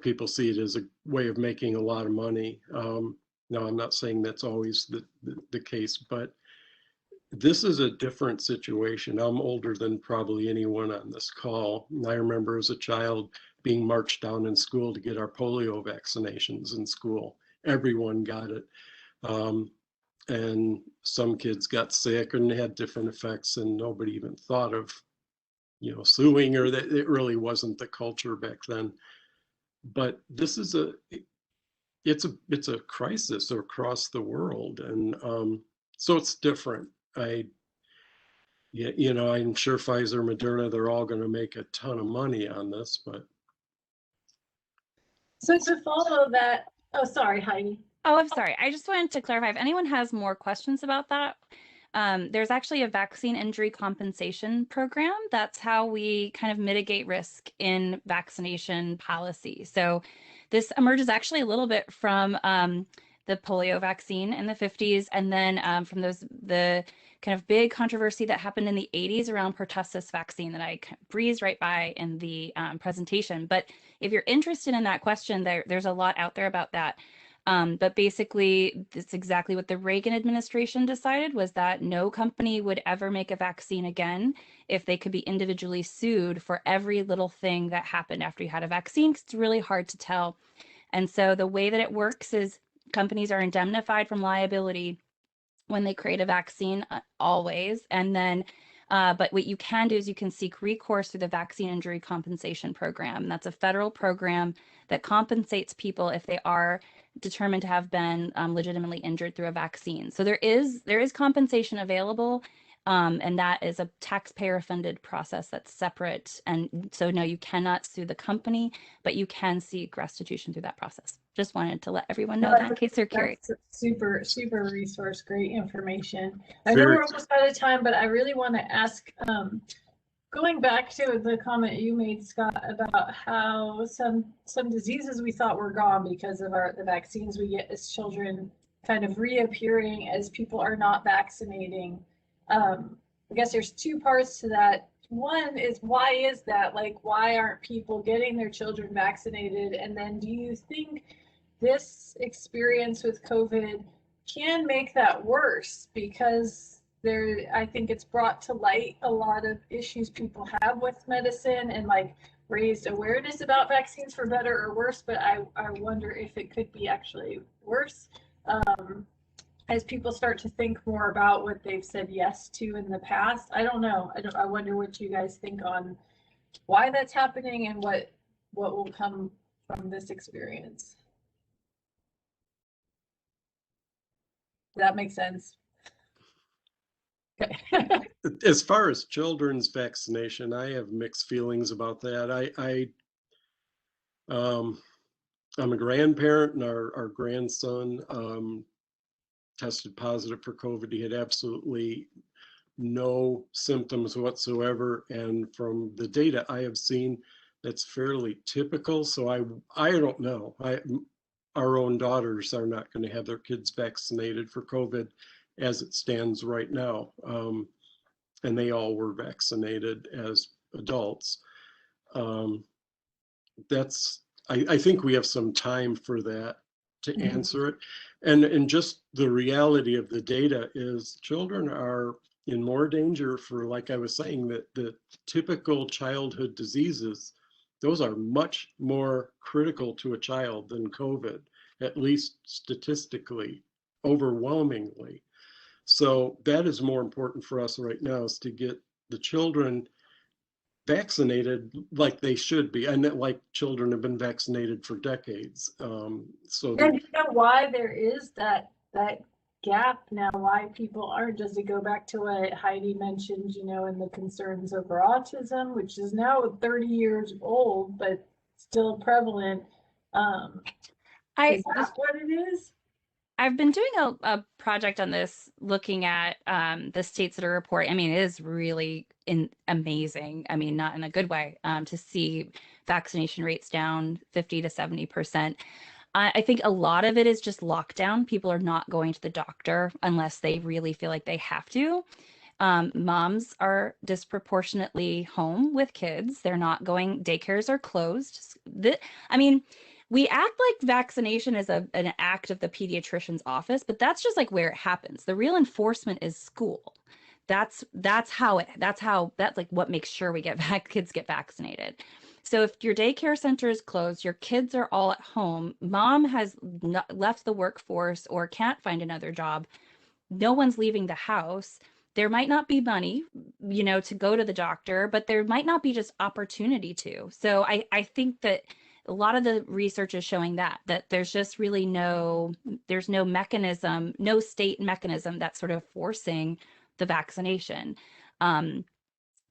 People see it as a way of making a lot of money. No, I'm not saying that's always the case, but this is a different situation. I'm older than probably anyone on this call. And I remember as a child being marched down in school to get our polio vaccinations in school. Everyone got it. And some kids got sick and had different effects, and nobody even thought of, suing, or that it really wasn't the culture back then. But this is it's a crisis across the world, and so it's different. I'm sure Pfizer, Moderna, they're all going to make a ton of money on this, but. So to follow that, oh, sorry, Heidi. Oh, I'm sorry. I just wanted to clarify if anyone has more questions about that. There's actually a vaccine injury compensation program. That's how we kind of mitigate risk in vaccination policy. So this emerges actually a little bit from the polio vaccine in the 50s, and then from the kind of big controversy that happened in the 80s around pertussis vaccine that I breezed right by in the presentation. But if you're interested in that question, there's a lot out there about that. But basically, it's exactly what the Reagan administration decided, was that no company would ever make a vaccine again if they could be individually sued for every little thing that happened after you had a vaccine, because it's really hard to tell. And so the way that it works is companies are indemnified from liability when they create a vaccine, always. And then, but what you can do is you can seek recourse through the Vaccine Injury Compensation Program. That's a federal program that compensates people if they are determined to have been legitimately injured through a vaccine. So there is compensation available, and that is a taxpayer-funded process that's separate. And so no, you cannot sue the company, but you can seek restitution through that process. Just wanted to let everyone know that in case they're curious. That's super, super resource, great information. I know we're almost out of time, but I really want to ask, going back to the comment you made, Scott, about how some diseases we thought were gone because of the vaccines we get as children kind of reappearing as people are not vaccinating. I guess there's two parts to that. One is, why is that? Like, why aren't people getting their children vaccinated? And then do you think this experience with COVID can make that worse? Because I think it's brought to light a lot of issues people have with medicine, and like raised awareness about vaccines for better or worse. But I wonder if it could be actually worse as people start to think more about what they've said yes to in the past. I don't know. I wonder what you guys think on why that's happening and what will come from this experience. Does that make sense? Okay. As far as children's vaccination, I have mixed feelings about that. I'm a grandparent, and our grandson tested positive for COVID. He had absolutely no symptoms whatsoever, and from the data I have seen, that's fairly typical. So I don't know. Our own daughters are not going to have their kids vaccinated for COVID as it stands right now. And they all were vaccinated as adults. I think we have some time for that to answer it. And just the reality of the data is children are in more danger for, like I was saying, that the typical childhood diseases, those are much more critical to a child than COVID, at least statistically, overwhelmingly. So that is more important for us right now, is to get the children vaccinated like they should be, and that, like, children have been vaccinated for decades. So and you know why there is that gap now, why people aren't, just to go back to what Heidi mentioned, and the concerns over autism, which is now 30 years old, but still prevalent. Is that what it is? I've been doing a project on this, looking at the states that are reporting. I mean, it is really amazing. I mean, not in a good way, to see vaccination rates down 50 to 70%. I think a lot of it is just lockdown. People are not going to the doctor unless they really feel like they have to. Moms are disproportionately home with kids. They're not going, daycares are closed. I mean, we act like vaccination is an act of the pediatrician's office, but that's just like where it happens. The real enforcement is school. That's like what makes sure we get kids get vaccinated. So if your daycare center is closed, your kids are all at home, mom has left the workforce or can't find another job, no one's leaving the house. There might not be money, to go to the doctor, but there might not be just opportunity to. So I think that a lot of the research is showing that there's just really there's no mechanism, no state mechanism that's sort of forcing the vaccination.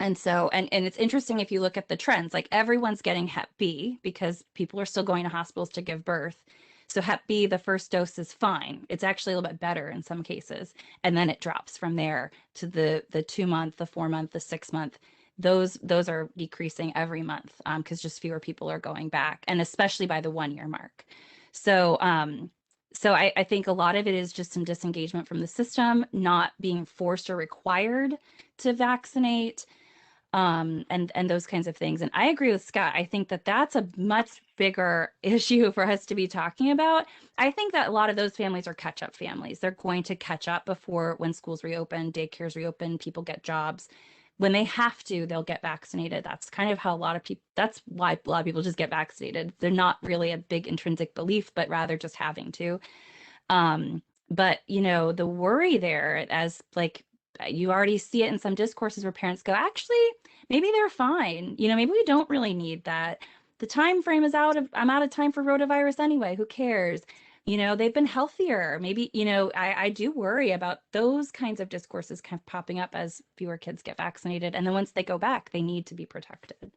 And so, and it's interesting if you look at the trends, like everyone's getting Hep B because people are still going to hospitals to give birth. So Hep B, the first dose is fine. It's actually a little bit better in some cases. And then it drops from there to the 2-month, the 4-month, the 6-month. Those are decreasing every month because just fewer people are going back, and especially by the 1-year mark. So I think a lot of it is just some disengagement from the system, not being forced or required to vaccinate. And those kinds of things. And I agree with Scott. I think that that's a much bigger issue for us to be talking about. I think that a lot of those families are catch-up families. They're going to catch up before, when schools reopen, daycares reopen, people get jobs. When they have to, they'll get vaccinated. That's kind of how a lot of people, that's why a lot of people just get vaccinated. They're not really a big intrinsic belief, but rather just having to. But, the worry there, as like, you already see it in some discourses where parents go, actually, maybe they're fine. Maybe we don't really need that. The time frame is I'm out of time for rotavirus anyway. Who cares? They've been healthier. Maybe, I do worry about those kinds of discourses kind of popping up as fewer kids get vaccinated. And then once they go back, they need to be protected.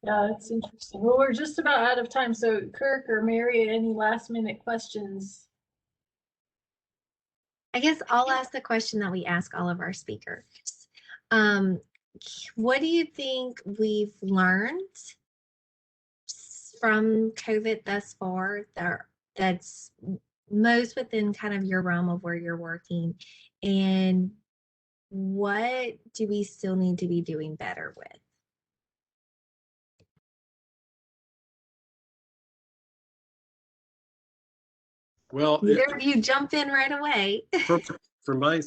Yeah, that's interesting. Well, we're just about out of time. So Kirk or Mary, any last minute questions? I guess I'll ask the question that we ask all of our speakers. What do you think we've learned from COVID thus far that's most within kind of your realm of where you're working? And what do we still need to be doing better with? Well, Either of you jump in right away. from my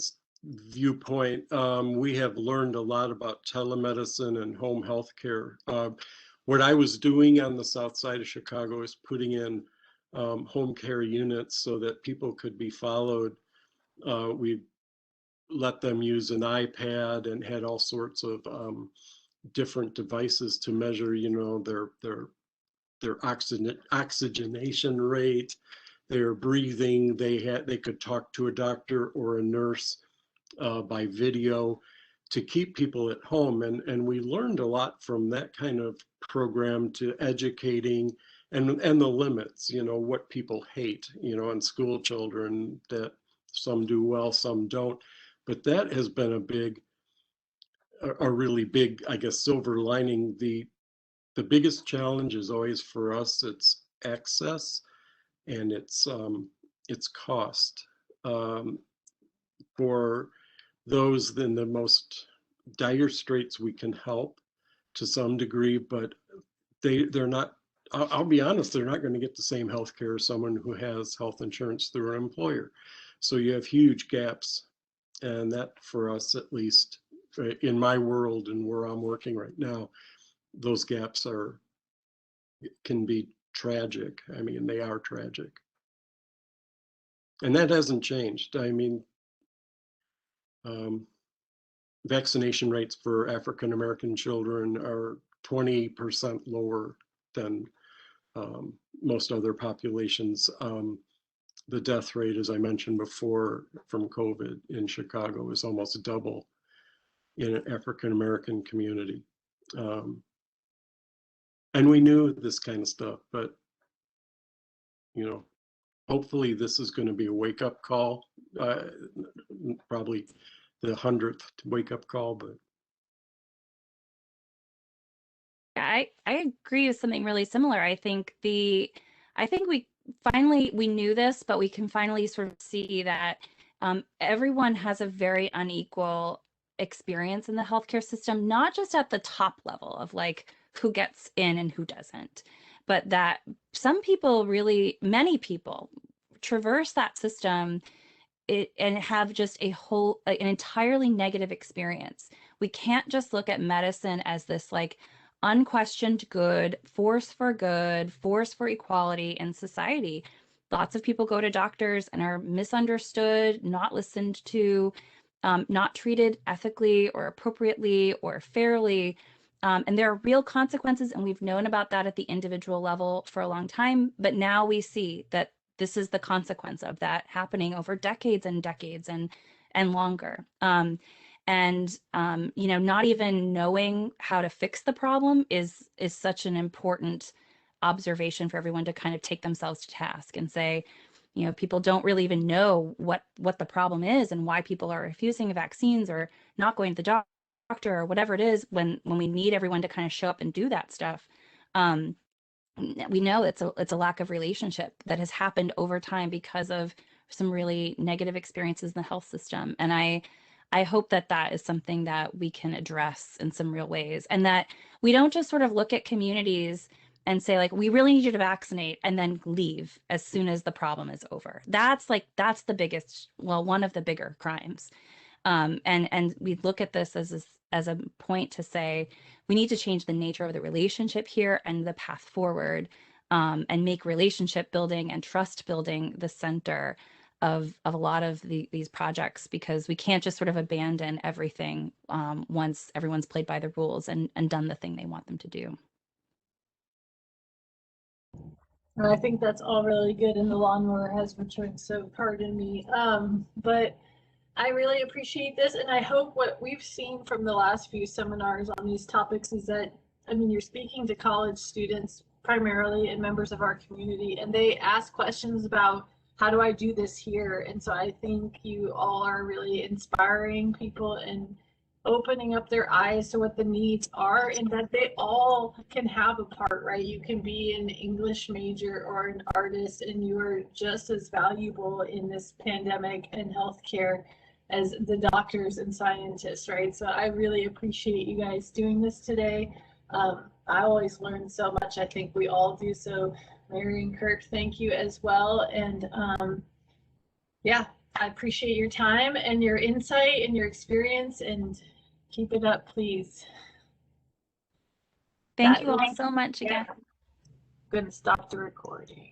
viewpoint, we have learned a lot about telemedicine and home health care. What I was doing on the south side of Chicago is putting in home care units so that people could be followed. We let them use an iPad and had all sorts of different devices to measure, their oxygenation rate, their breathing. They could talk to a doctor or a nurse by video to keep people at home. And we learned a lot from that kind of program, to educating and the limits, what people hate, and school children, that some do well, some don't. But that has been a really big, I guess, silver lining. The biggest challenge is always for us, it's access and it's cost. For those in the most dire straits, we can help to some degree, but they're not, I'll be honest, they're not going to get the same health care as someone who has health insurance through an employer. So you have huge gaps. And that, for us, at least in my world and where I'm working right now, those gaps can be tragic. I mean, they are tragic. And that hasn't changed. I mean, vaccination rates for African American children are 20% lower than most other populations. The death rate, as I mentioned before, from COVID in Chicago is almost double in an African American community. And we knew this kind of stuff, but, hopefully this is going to be a wake-up call, probably the 100th wake-up call, but. I agree with something really similar. I think we finally we knew this, but we can finally sort of see that everyone has a very unequal experience in the healthcare system, not just at the top level of like who gets in and who doesn't, but that some people really, many people traverse that system and have just an entirely negative experience. We can't just look at medicine as this like unquestioned good, force for equality in society. Lots of people go to doctors and are misunderstood, not listened to, not treated ethically or appropriately or fairly. And there are real consequences, and we've known about that at the individual level for a long time. But now we see that this is the consequence of that happening over decades and decades and longer. Not even knowing how to fix the problem is such an important observation for everyone to kind of take themselves to task and say, people don't really even know what the problem is and why people are refusing vaccines or not going to the doctor or whatever it is when we need everyone to kind of show up and do that stuff. We know it's a lack of relationship that has happened over time because of some really negative experiences in the health system. And I hope that is something that we can address in some real ways, and that we don't just sort of look at communities and say like, we really need you to vaccinate and then leave as soon as the problem is over. That's the biggest, well, one of the bigger crimes. And we look at this as a point to say, we need to change the nature of the relationship here and the path forward, and make relationship building and trust building the center of a lot of these projects, because we can't just sort of abandon everything once everyone's played by the rules and done the thing they want them to do. I think that's all really good, and the lawnmower has returned, so pardon me. But I really appreciate this, and I hope what we've seen from the last few seminars on these topics is that, I mean, you're speaking to college students primarily and members of our community, and they ask questions about, how do I do this here? And so I think you all are really inspiring people and opening up their eyes to what the needs are, and that they all can have a part, right? You can be an English major or an artist, and you are just as valuable in this pandemic and healthcare as the doctors and scientists, right? So I really appreciate you guys doing this today. I always learn so much. I think we all do. So Mary and Kirk, thank you as well. And yeah, I appreciate your time and your insight and your experience, and keep it up, please. Thank you all so much again. I'm going to stop the recording.